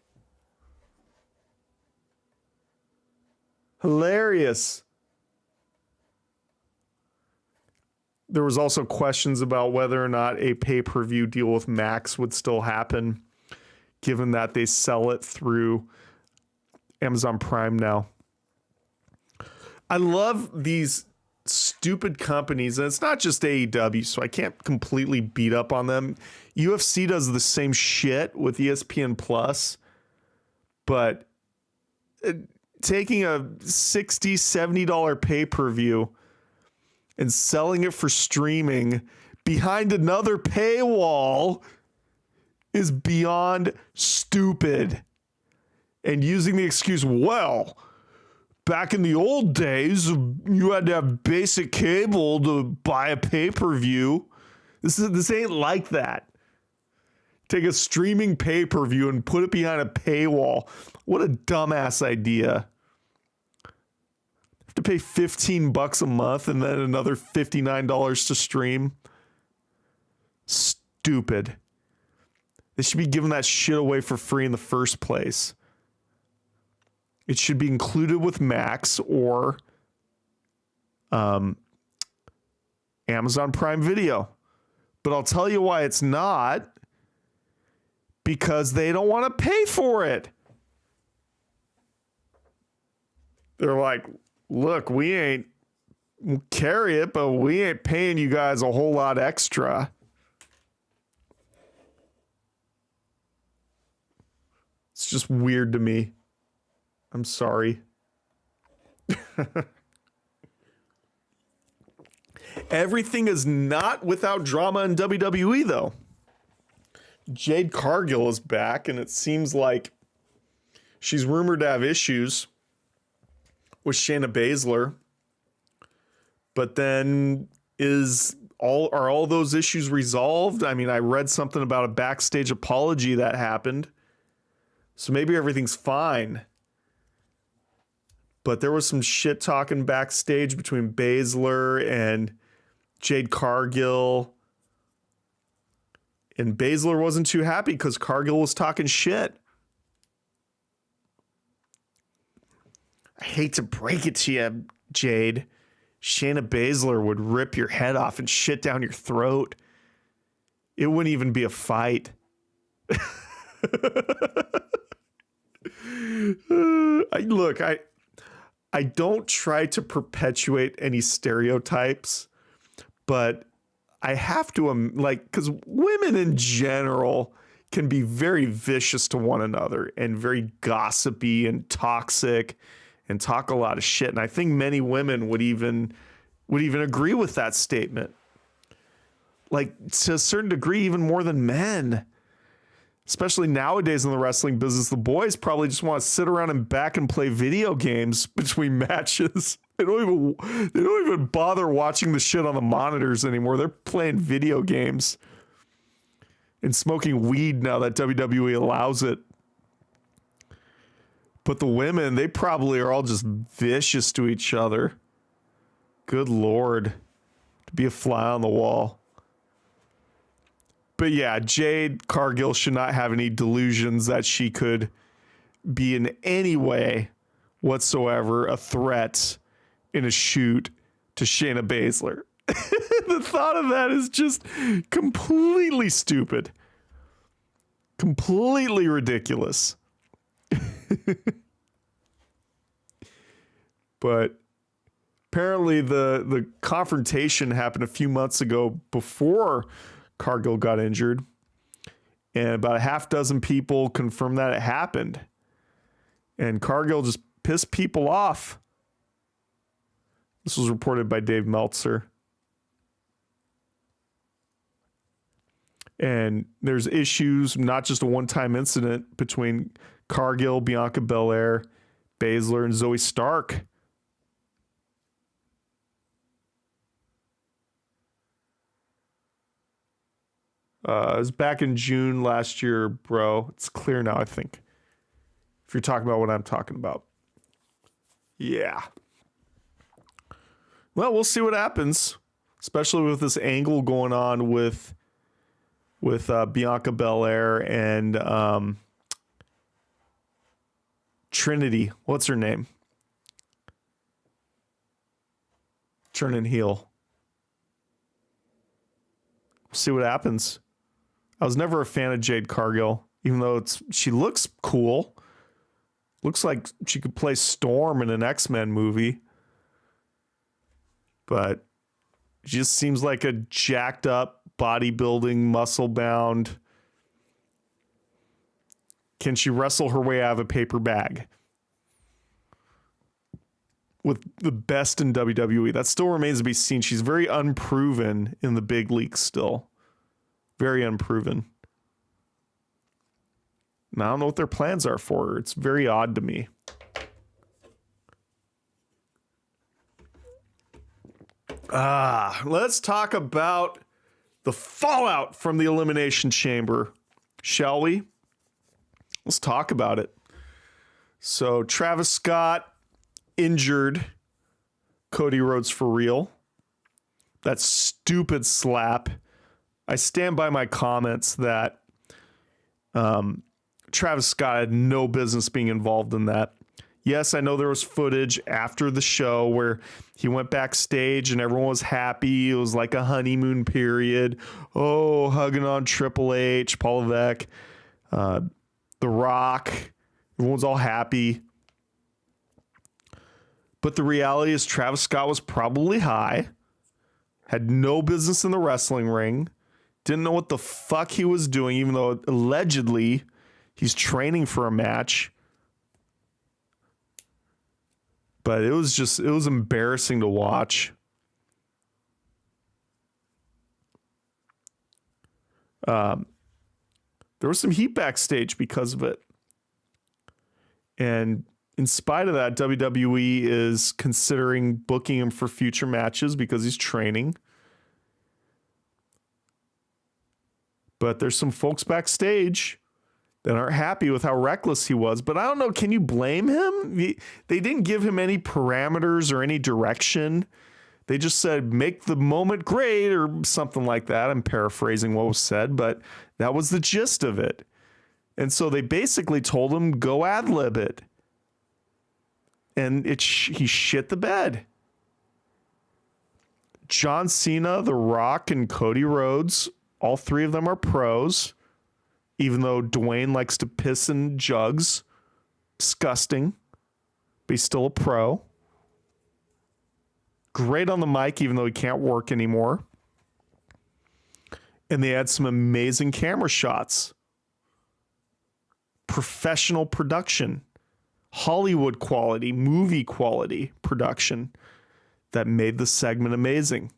Hilarious. There was also questions about whether or not a pay-per-view deal with Max would still happen, given that they sell it through Amazon Prime now. I love these stupid companies, and it's not just AEW, so I can't completely beat up on them. UFC does the same shit with ESPN Plus, but taking a $60, $70 pay-per-view and selling it for streaming behind another paywall is beyond stupid. And using the excuse, well, back in the old days, you had to have basic cable to buy a pay-per-view. This ain't like that. Take a streaming pay-per-view and put it behind a paywall. What a dumbass idea. Have to pay $15 a month and then another $59 to stream. Stupid. They should be giving that shit away for free in the first place. It should be included with Max or Amazon Prime Video. But I'll tell you why it's not. Because they don't want to pay for it. They're like, look, we'll carry it, but we ain't paying you guys a whole lot extra. It's just weird to me. I'm sorry. Everything is not without drama in WWE, though. Jade Cargill is back, and it seems like she's rumored to have issues with Shayna Baszler. But then are all those issues resolved? I mean, I read something about a backstage apology that happened. So maybe everything's fine. But there was some shit talking backstage between Baszler and Jade Cargill. And Baszler wasn't too happy because Cargill was talking shit. I hate to break it to you, Jade. Shayna Baszler would rip your head off and shit down your throat. It wouldn't even be a fight. I don't try to perpetuate any stereotypes, but I have to, because women in general can be very vicious to one another and very gossipy and toxic and talk a lot of shit. And I think many women would even agree with that statement. Like, to a certain degree, even more than men. Especially nowadays in the wrestling business, the boys probably just want to sit around and back and play video games between matches. They don't even bother watching the shit on the monitors anymore. They're playing video games and smoking weed now that WWE allows it. But the women, they probably are all just vicious to each other. Good Lord. To be a fly on the wall. But yeah, Jade Cargill should not have any delusions that she could be in any way whatsoever a threat in a shoot to Shayna Baszler. The thought of that is just completely stupid. Completely ridiculous. But apparently the confrontation happened a few months ago before Cargill got injured, and about a half dozen people confirmed that it happened. And Cargill just pissed people off. This was reported by Dave Meltzer. And there's issues, not just a one-time incident between Cargill, Bianca Belair, Baszler, and Zoe Stark. It was back in June last year, bro. It's clear now, I think. If you're talking about what I'm talking about. Yeah. Well, we'll see what happens. Especially with this angle going on with Bianca Belair and Trinity. What's her name? Turning heel. We'll see what happens. I was never a fan of Jade Cargill, even though she looks cool. Looks like she could play Storm in an X-Men movie. But she just seems like a jacked up, bodybuilding, muscle-bound. Can she wrestle her way out of a paper bag? With the best in WWE. That still remains to be seen. She's very unproven in the big leagues still. Very unproven. And I don't know what their plans are for her. It's very odd to me. Let's talk about the fallout from the Elimination Chamber, shall we? Let's talk about it. So Travis Scott injured Cody Rhodes for real. That stupid slap. I stand by my comments that Travis Scott had no business being involved in that. Yes, I know there was footage after the show where he went backstage and everyone was happy. It was like a honeymoon period. Oh, hugging on Triple H, Paul Levesque, The Rock. Everyone's all happy. But the reality is Travis Scott was probably high, had no business in the wrestling ring, didn't know what the fuck he was doing, even though allegedly he's training for a match. But it was embarrassing to watch. There was some heat backstage because of it. And in spite of that, WWE is considering booking him for future matches because he's training. But there's some folks backstage that aren't happy with how reckless he was. But I don't know, can you blame him? They didn't give him any parameters or any direction. They just said, make the moment great or something like that. I'm paraphrasing what was said, but that was the gist of it. And so they basically told him, go ad-lib it. And he shit the bed. John Cena, The Rock, and Cody Rhodes, all three of them are pros. Even though Dwayne likes to piss in jugs. Disgusting. But he's still a pro. Great on the mic, even though he can't work anymore. And they had some amazing camera shots. Professional production. Hollywood quality, movie quality production that made the segment amazing.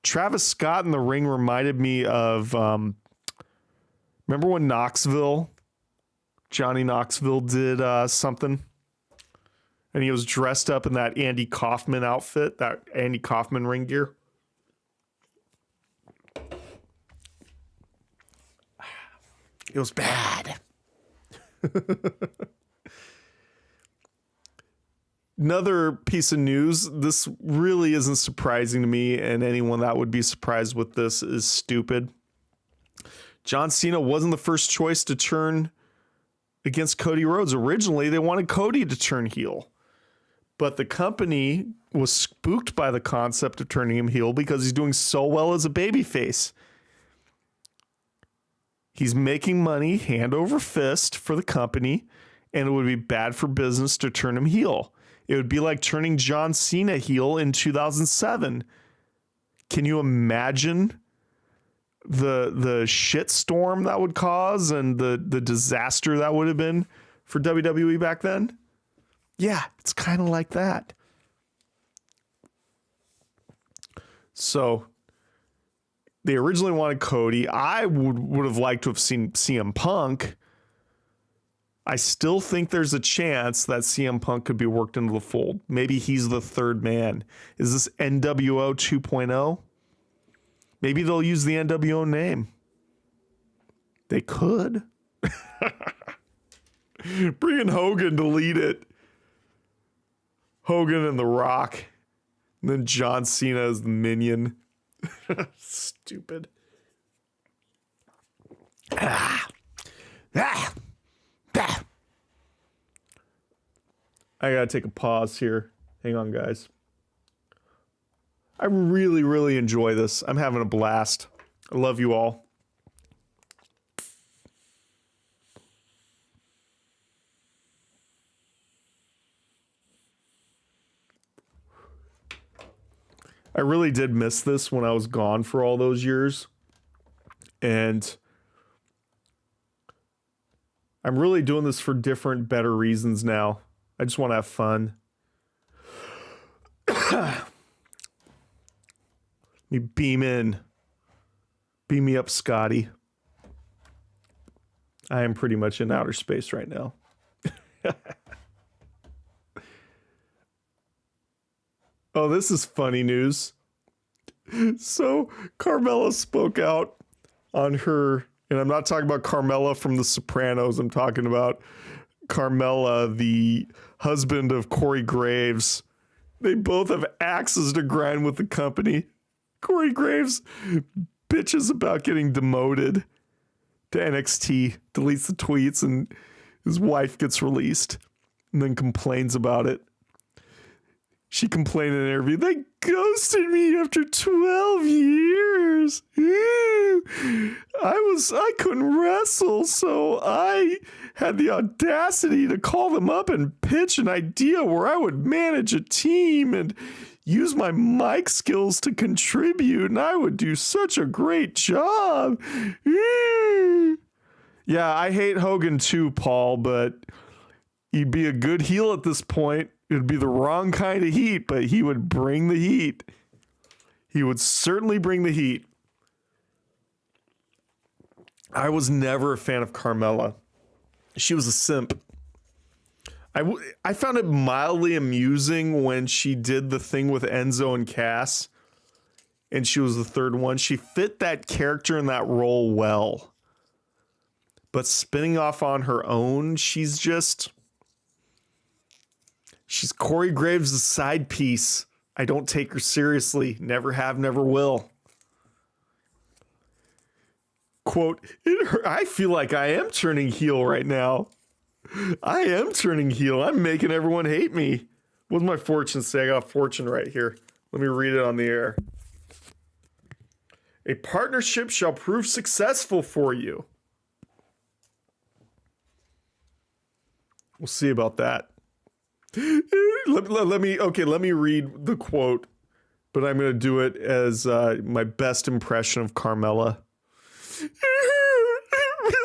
Travis Scott in the ring reminded me of, remember when Johnny Knoxville did something? And he was dressed up in that Andy Kaufman outfit, that Andy Kaufman ring gear. It was bad. Another piece of news, this really isn't surprising to me, and anyone that would be surprised with this is stupid. John Cena wasn't the first choice to turn against Cody Rhodes. Originally, they wanted Cody to turn heel. But the company was spooked by the concept of turning him heel because he's doing so well as a babyface. He's making money hand over fist for the company, and it would be bad for business to turn him heel. It would be like turning John Cena heel in 2007. Can you imagine the shitstorm that would cause and the disaster that would have been for WWE back then? Yeah, it's kind of like that. So they originally wanted Cody. I would have liked to have seen CM Punk. I still think there's a chance that CM Punk could be worked into the fold. Maybe he's the third man. Is this NWO 2.0? Maybe they'll use the NWO name. They could. Bring in Hogan to lead it. Hogan and The Rock. And then John Cena as the minion. Stupid. I gotta take a pause here. Hang on, guys. I really, really enjoy this. I'm having a blast. I love you all. I really did miss this when I was gone for all those years. And I'm really doing this for different, better reasons now. I just want to have fun. Me beam in. Beam me up, Scotty. I am pretty much in outer space right now. Oh, this is funny news. So Carmella spoke out on her, and I'm not talking about Carmella from The Sopranos. I'm talking about Carmella, the husband of Corey Graves. They both have axes to grind with the company. Corey Graves bitches about getting demoted to NXT, deletes the tweets, and his wife gets released and then complains about it. She complained in an interview, they ghosted me after 12 years. I couldn't wrestle, so I had the audacity to call them up and pitch an idea where I would manage a team and use my mic skills to contribute, and I would do such a great job. Yeah, I hate Hogan too, Paul, but he'd be a good heel at this point. It'd be the wrong kind of heat, but he would bring the heat. He would certainly bring the heat. I was never a fan of Carmella. She was a simp. I found it mildly amusing when she did the thing with Enzo and Cass, and she was the third one. She fit that character and that role well. But spinning off on her own, she's Corey Graves' side piece. I don't take her seriously. Never have, never will. Quote, I feel like I am turning heel right now. I am turning heel. I'm making everyone hate me. What's my fortune say? I got a fortune right here. Let me read it on the air. A partnership shall prove successful for you. We'll see about that. Let me read the quote, but I'm going to do it as my best impression of Carmella. It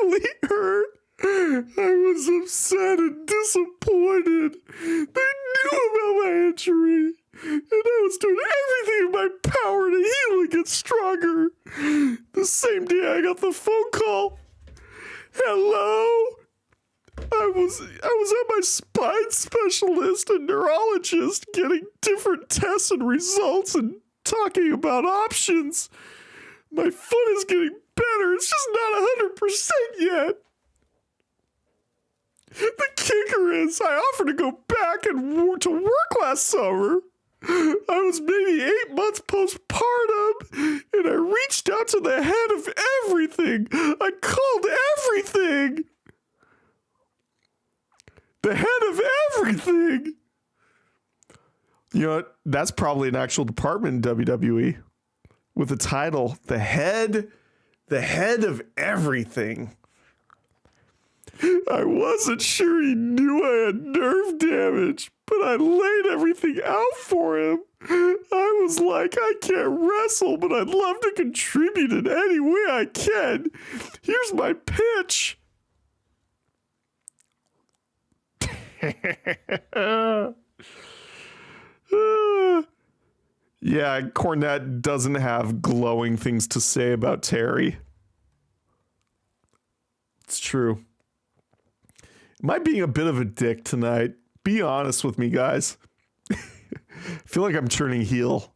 really hurt. I was upset and disappointed. They knew about my injury, and I was doing everything in my power to heal and get stronger. The same day I got the phone call. Hello? I was at my spine specialist and neurologist getting different tests and results and talking about options. My foot is getting better. It's just not 100% yet. The kicker is I offered to go back and to work last summer. I was maybe 8 months postpartum, and I reached out to the head of everything. I called everything. The head of everything. You know what? That's probably an actual department in WWE with the title, the head of everything. I wasn't sure he knew I had nerve damage, but I laid everything out for him. I was like, I can't wrestle, but I'd love to contribute in any way I can. Here's my pitch. Yeah, Cornette doesn't have glowing things to say about Terry. It's true. Am I being a bit of a dick tonight? Be honest with me, guys. I feel like I'm turning heel.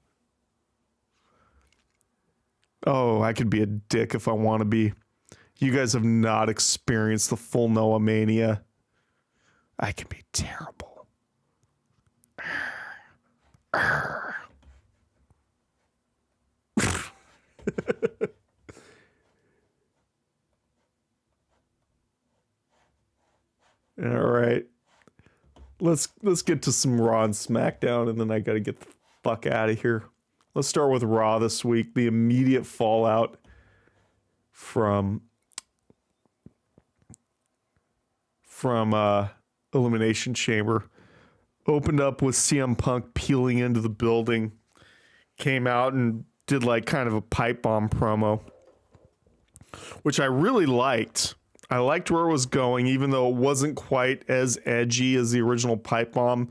Oh, I could be a dick if I want to be. You guys have not experienced the full NoahMania. I can be terrible. All right. Let's get to some Raw and SmackDown, and then I got to get the fuck out of here. Let's start with Raw this week. The immediate fallout from Elimination Chamber opened up with CM Punk peeling into the building, came out and did like kind of a pipe bomb promo, which I really liked. I liked where it was going, even though it wasn't quite as edgy as the original pipe bomb.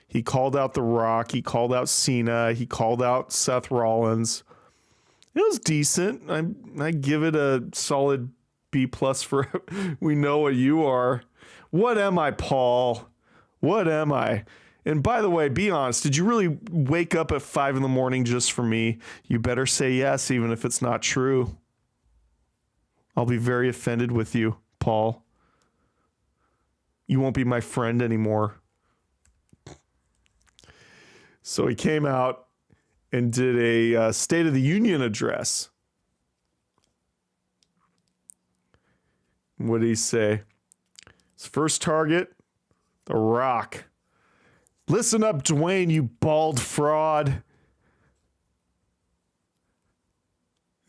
He called out The Rock. He called out Cena. He called out Seth Rollins. It was decent. I give it a solid B+ for We Know What You Are. What am I, Paul? What am I? And by the way, be honest, did you really wake up at 5 in the morning just for me? You better say yes, even if it's not true. I'll be very offended with you, Paul. You won't be my friend anymore. So he came out and did a State of the Union address. What did he say? His first target, The Rock. Listen up, Dwayne, you bald fraud.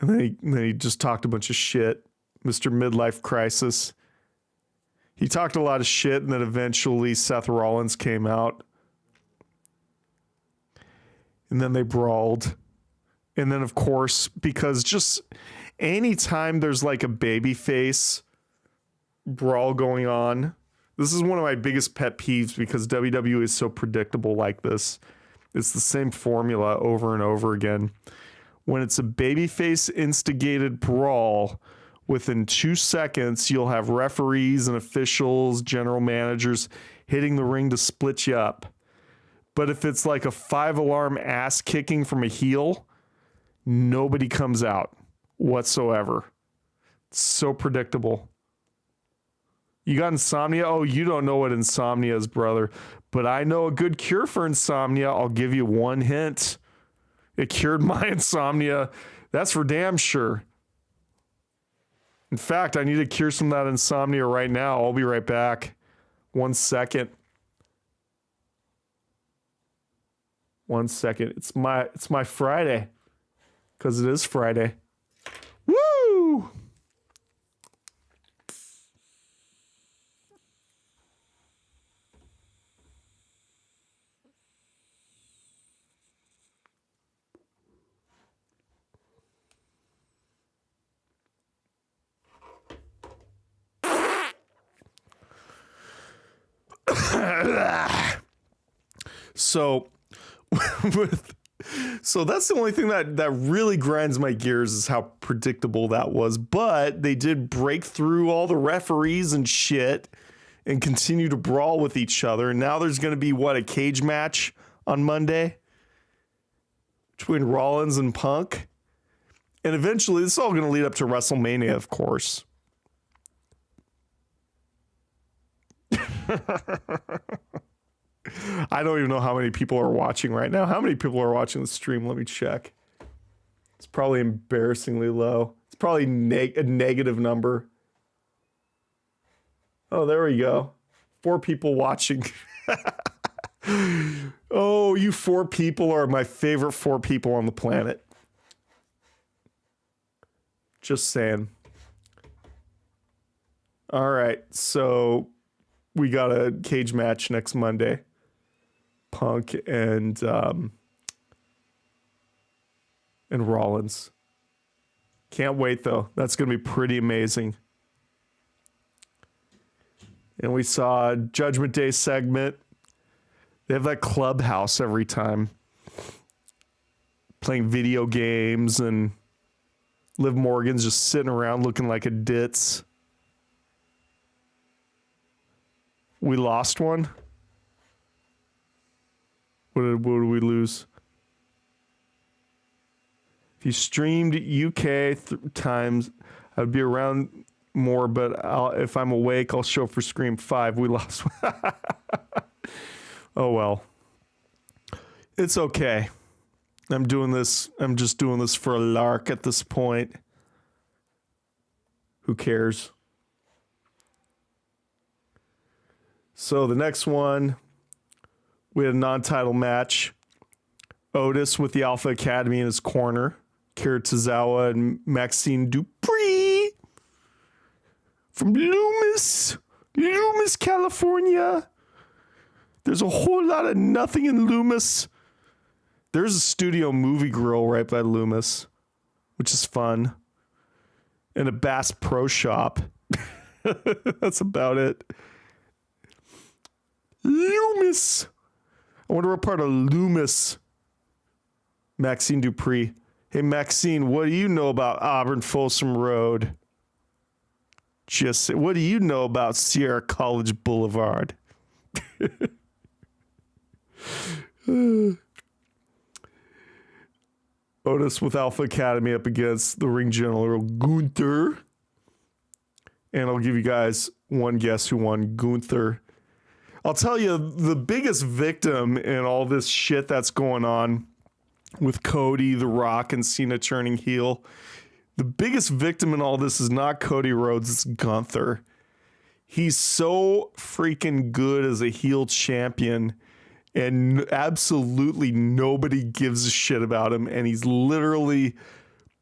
And then he just talked a bunch of shit. Mr. Midlife Crisis. He talked a lot of shit, and then eventually Seth Rollins came out. And then they brawled. And then, of course, because just anytime there's like a babyface brawl going on, this is one of my biggest pet peeves because WWE is so predictable like this. It's the same formula over and over again. When it's a babyface instigated brawl, within 2 seconds, you'll have referees and officials, general managers hitting the ring to split you up. But if it's like a 5-alarm ass kicking from a heel, nobody comes out whatsoever. It's so predictable. You got insomnia? Oh, you don't know what insomnia is, brother. But I know a good cure for insomnia. I'll give you one hint. It cured my insomnia. That's for damn sure. In fact, I need to cure some of that insomnia right now. I'll be right back. 1 second. 1 second. It's my Friday. Because it is Friday. Woo! So that's the only thing that really grinds my gears is how predictable that was. But they did break through all the referees and shit and continue to brawl with each other. And now there's going to be, a cage match on Monday between Rollins and Punk. And eventually, this is all going to lead up to WrestleMania, of course. I don't even know how many people are watching right now. How many people are watching the stream? Let me check. It's probably embarrassingly low. It's probably a negative number. Oh, there we go. 4 people watching. Oh, you 4 people are my favorite 4 people on the planet. Just saying. All right, so we got a cage match next Monday. Punk and Rollins. Can't wait though. That's going to be pretty amazing. And we saw a Judgment Day segment. They have that clubhouse every time. Playing video games and Liv Morgan's just sitting around looking like a ditz. We lost one. What did we lose? If you streamed UK times, I'd be around more, but if I'm awake, I'll show for Scream 5. We lost. Oh, well. It's okay. I'm just doing this for a lark at this point. Who cares? So the next one, we had a non-title match. Otis with the Alpha Academy in his corner. Kira Tozawa and Maxine Dupree from Loomis, California. There's a whole lot of nothing in Loomis. There's a studio movie grill right by Loomis, which is fun. And a Bass Pro Shop. That's about it. Loomis. I wonder what part of Loomis Maxine Dupree. Hey, Maxine, what do you know about Auburn Folsom Road? What do you know about Sierra College Boulevard? Otis with Alpha Academy up against the ring general Gunther. And I'll give you guys one guess who won. Gunther. I'll tell you, the biggest victim in all this shit that's going on with Cody, The Rock, and Cena turning heel, the biggest victim in all this is not Cody Rhodes, it's Gunther. He's so freaking good as a heel champion, and absolutely nobody gives a shit about him, and he's literally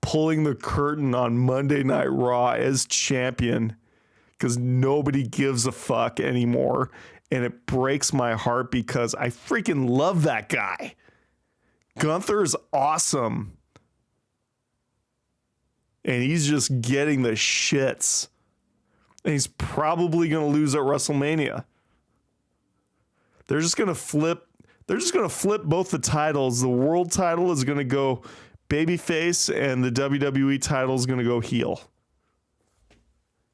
pulling the curtain on Monday Night Raw as champion because nobody gives a fuck anymore, and it breaks my heart because I freaking love that guy. Gunther is awesome, and he's just getting the shits, and he's probably going to lose at WrestleMania. They're just going to flip both the titles. The world title is going to go babyface and the WWE title is going to go heel.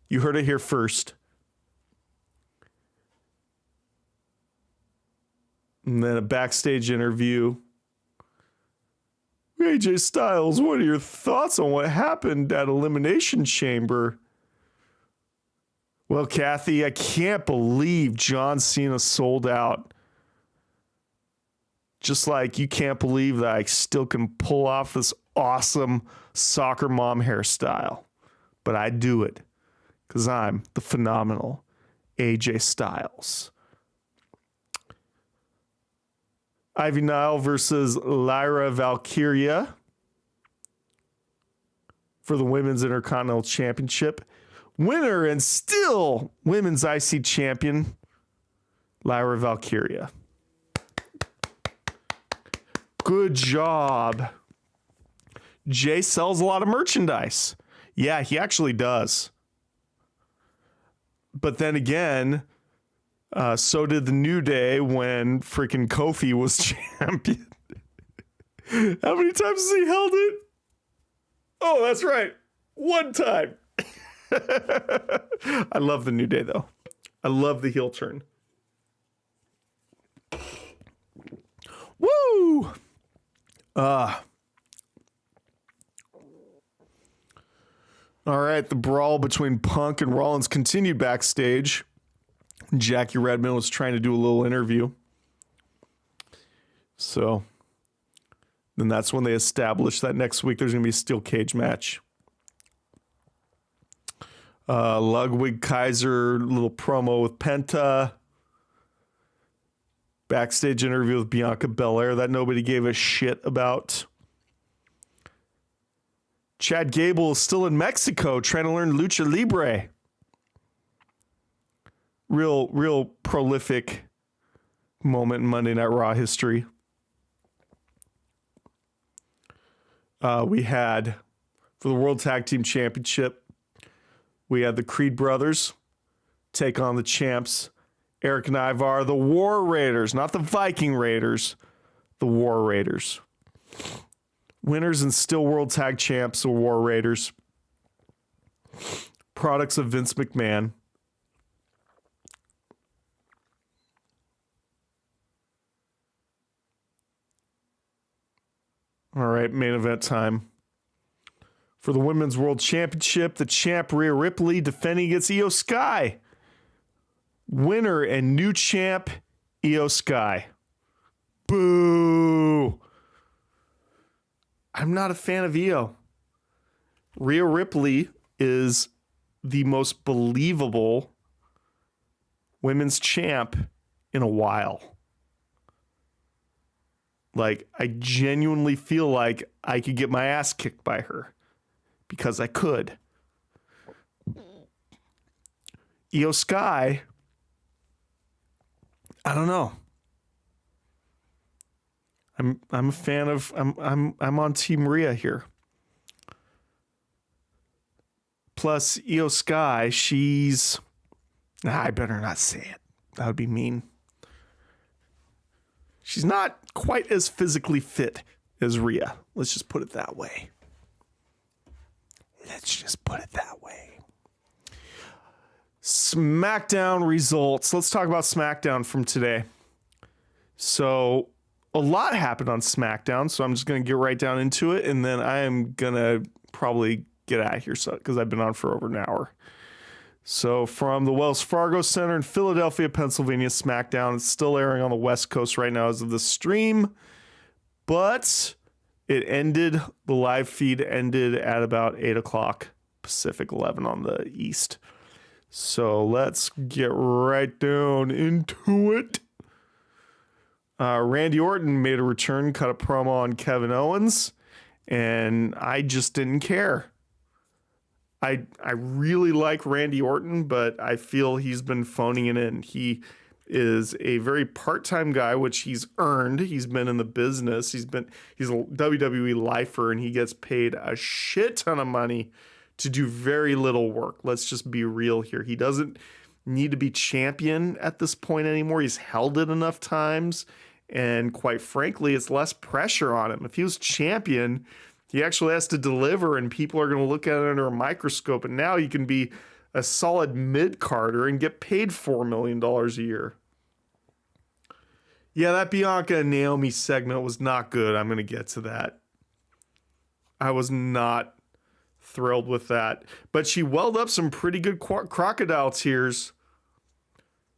You heard it here first. And then a backstage interview. AJ Styles, what are your thoughts on what happened at Elimination Chamber? Well, Kathy, I can't believe John Cena sold out. Just like you can't believe that I still can pull off this awesome soccer mom hairstyle. But I do it because I'm the phenomenal AJ Styles. Ivy Nile versus Lyra Valkyria for the Women's Intercontinental Championship. Winner and still Women's IC Champion, Lyra Valkyria. Good job. Jay sells a lot of merchandise. Yeah, he actually does. But then again, so did the New Day when freaking Kofi was champion. How many times has he held it? Oh, that's right. One time. I love the New Day, though. I love the heel turn. Woo! All right, the brawl between Punk and Rollins continued backstage. Jackie Redmond was trying to do a little interview. So then that's when they established that next week there's going to be a steel cage match. Ludwig Kaiser, little promo with Penta. Backstage interview with Bianca Belair that nobody gave a shit about. Chad Gable is still in Mexico trying to learn Lucha Libre. Real prolific moment in Monday Night Raw history. We had, for the World Tag Team Championship, we had the Creed brothers take on the champs, Eric and Ivar, the War Raiders, not the Viking Raiders, the War Raiders. Winners and still World Tag Champs, the War Raiders. Products of Vince McMahon. All right, main event time. For the Women's World Championship, the champ Rhea Ripley defending against Io Sky. Winner and new champ, Io Sky. Boo! I'm not a fan of Io. Rhea Ripley is the most believable women's champ in a while. Like, I genuinely feel like I could get my ass kicked by her. Because I could. Io Sky, I don't know. I'm a fan of I'm on Team Rhea here. Plus Io Sky, she's I better not say it. That would be mean. She's not quite as physically fit as Rhea. Let's just put it that way. Smackdown results. Let's talk about Smackdown from today. So a lot happened on SmackDown, so I'm just going to get right down into it, and then I am going to probably get out of here because I've been on for over an hour. So from the Wells Fargo Center in Philadelphia, Pennsylvania, SmackDown. It's still airing on the West Coast right now as of the stream, but it ended, the live feed ended at about 8 o'clock Pacific, 11 on the East. So let's get right down into it. Randy Orton made a return, cut a promo on Kevin Owens, and I just didn't care. I really like Randy Orton, but I feel he's been phoning it in. He is a very part-time guy, which he's earned. He's been in the business. He's a WWE lifer, and he gets paid a shit ton of money to do very little work. Let's just be real here. He doesn't need to be champion at this point anymore. He's held it enough times, and quite frankly, it's less pressure on him. If he was champion, he actually has to deliver, and people are going to look at it under a microscope, and now he can be a solid mid-carder and get paid $4 million a year. Yeah, that Bianca and Naomi segment was not good. I'm going to get to that. I was not thrilled with that. But she welled up some pretty good crocodile tears.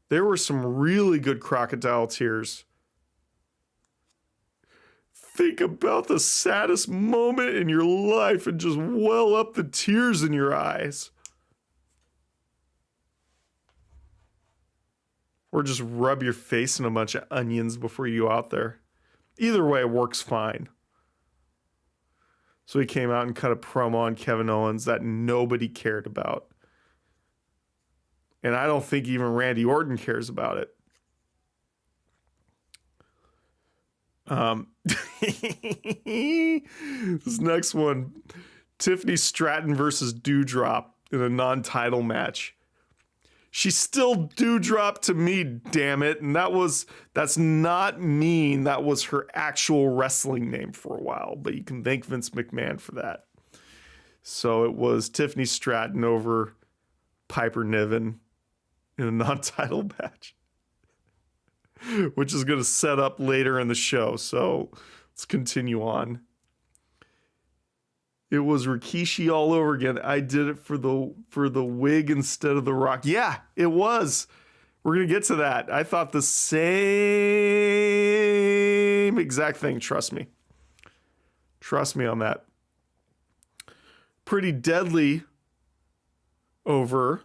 There were some really good crocodile tears. Think about the saddest moment in your life and just well up the tears in your eyes. Or just rub your face in a bunch of onions before you go out there. Either way, it works fine. So he came out and cut a promo on Kevin Owens that nobody cared about. And I don't think even Randy Orton cares about it. This next one, Tiffany Stratton versus Doudrop in a non-title match. She's still Doudrop to me, damn it. And that's not mean. That was her actual wrestling name for a while, but you can thank Vince McMahon for that. So it was Tiffany Stratton over Piper Niven in a non-title match, which is going to set up later in the show. So let's continue on. It was Rikishi all over again. I did it for the wig instead of the Rock. Yeah, it was. We're going to get to that. I thought the same exact thing. Trust me. Trust me on that. Pretty Deadly over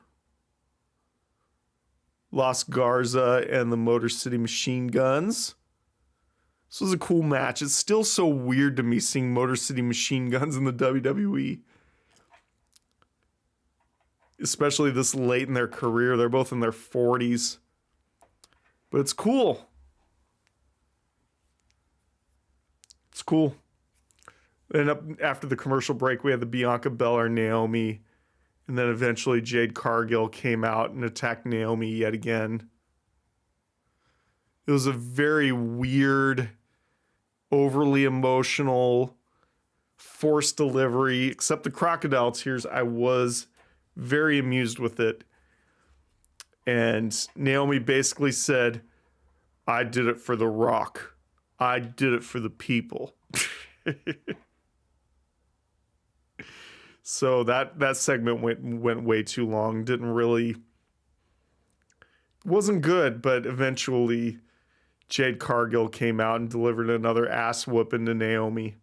Los Garza and the Motor City Machine Guns. This was a cool match. It's still so weird to me seeing Motor City Machine Guns in the WWE. Especially this late in their career. They're both in their 40s. But it's cool. It's cool. And up after the commercial break, we had the Bianca Belair Naomi. And then eventually Jade Cargill came out and attacked Naomi yet again. It was a very weird, overly emotional, forced delivery. Except the crocodile tears, I was very amused with it. And Naomi basically said, I did it for The Rock. I did it for the people. So that segment went way too long. Wasn't good, but eventually Jade Cargill came out and delivered another ass whooping to Naomi.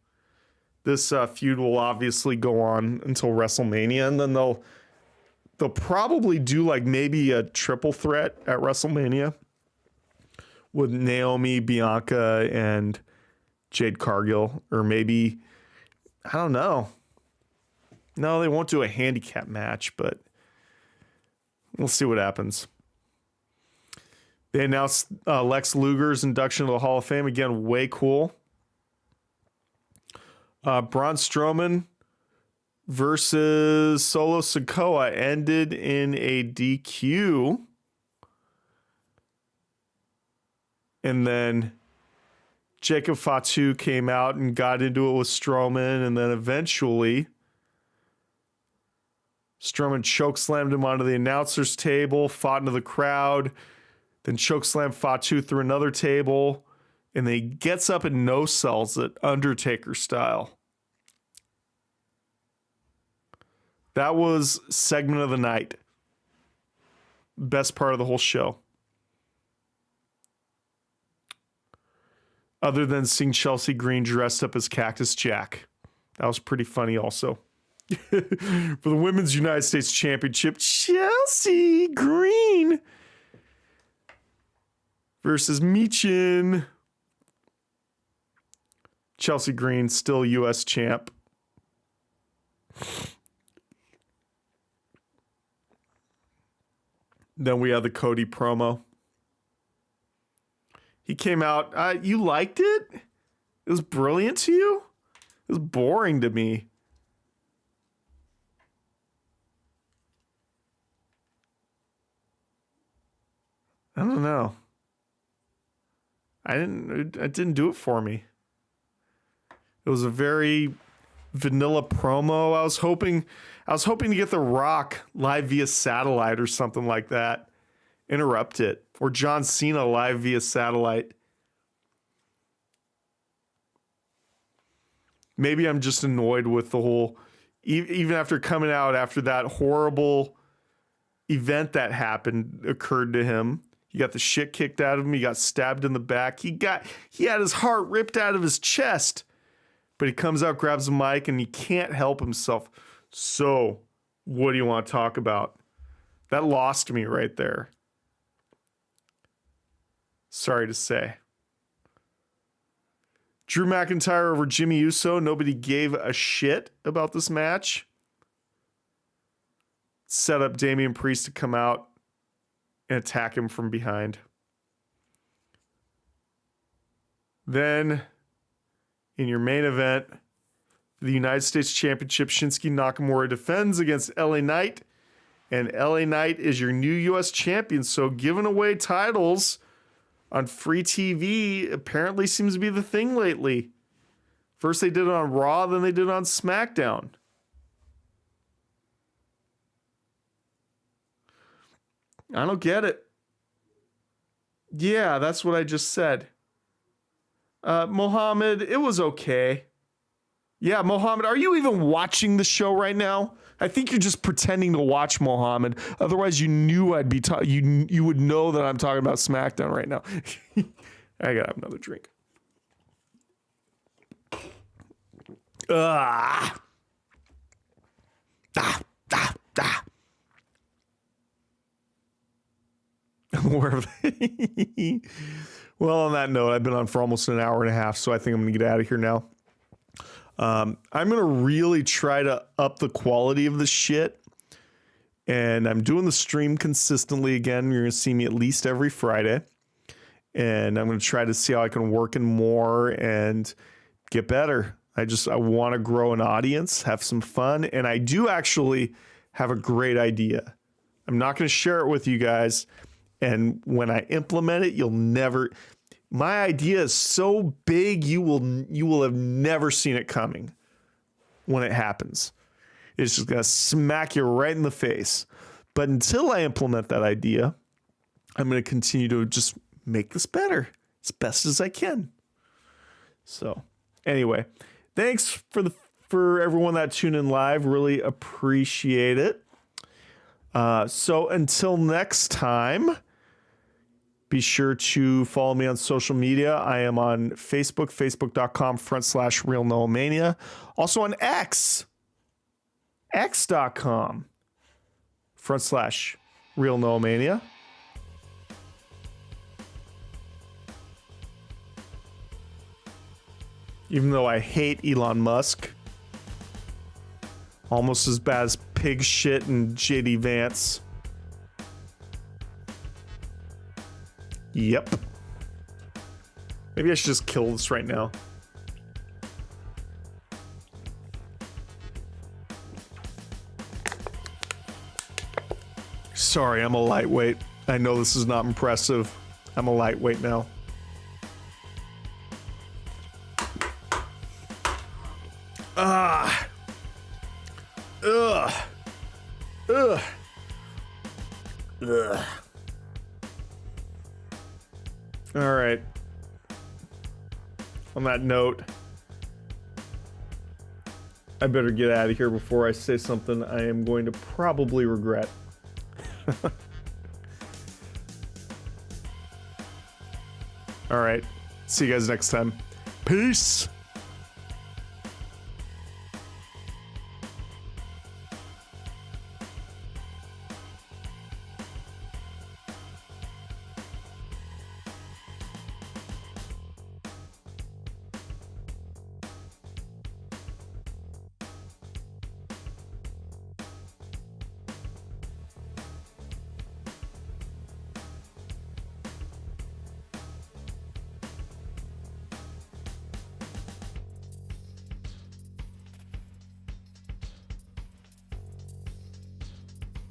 This feud will obviously go on until WrestleMania, and then they'll probably do like maybe a triple threat at WrestleMania with Naomi, Bianca, and Jade Cargill, or maybe, I don't know. No, they won't do a handicap match, but we'll see what happens. They announced Lex Luger's induction to the Hall of Fame. Again, way cool. Braun Strowman versus Solo Sikoa ended in a DQ. And then Jacob Fatu came out and got into it with Strowman. And then eventually Strowman chokeslammed him onto the announcer's table, fought into the crowd, then chokeslammed Fatu through another table. And then he gets up and no-sells it, Undertaker style. That was segment of the night. Best part of the whole show. Other than seeing Chelsea Green dressed up as Cactus Jack. That was pretty funny also. For the Women's United States Championship, Chelsea Green versus Michin. Chelsea Green, still U.S. champ. Then we had the Cody promo. He came out. You liked it? It was brilliant to you? It was boring to me. I don't know. It didn't do it for me. It was a very vanilla promo. I was hoping to get The Rock live via satellite or something like that. Interrupt it. Or John Cena live via satellite. Maybe I'm just annoyed with the whole, even after coming out after that horrible event that occurred to him. He got the shit kicked out of him. He got stabbed in the back. He had his heart ripped out of his chest. But he comes out, grabs the mic, and he can't help himself. So, what do you want to talk about? That lost me right there. Sorry to say. Drew McIntyre over Jimmy Uso. Nobody gave a shit about this match. Set up Damian Priest to come out and attack him from behind. Then, in your main event, the United States Championship, Shinsuke Nakamura defends against LA Knight. And LA Knight is your new U.S. champion. So giving away titles on free TV apparently seems to be the thing lately. First they did it on Raw, then they did it on SmackDown. I don't get it. Yeah, that's what I just said. Mohammed, it was okay. Yeah, Mohammed, are you even watching the show right now? I think you're just pretending to watch, Mohammed. Otherwise, you knew I'd be you would know that I'm talking about SmackDown right now. I gotta have another drink. Where are they? Well, on that note, I've been on for almost an hour and a half, so I think I'm going to get out of here now. I'm going to really try to up the quality of the shit, and I'm doing the stream consistently again. You're going to see me at least every Friday, and I'm going to try to see how I can work in more and get better. I want to grow an audience, have some fun, and I do actually have a great idea. I'm not going to share it with you guys. And when I implement it, you'll never. My idea is so big, you will have never seen it coming when it happens. It's just gonna smack you right in the face. But until I implement that idea, I'm gonna continue to just make this better as best as I can. So, anyway, thanks for everyone that tuned in live. Really appreciate it. So until next time. Be sure to follow me on social media. I am on Facebook, facebook.com/Real NoahMania. Also on X, x.com/Real NoahMania. Even though I hate Elon Musk. Almost as bad as pig shit and JD Vance. Yep. Maybe I should just kill this right now. Sorry, I'm a lightweight. I know this is not impressive. I'm a lightweight now. Ugh. Ugh. All right. on that note, I better get out of here before I say something I am going to probably regret. All right. See you guys next time. Peace.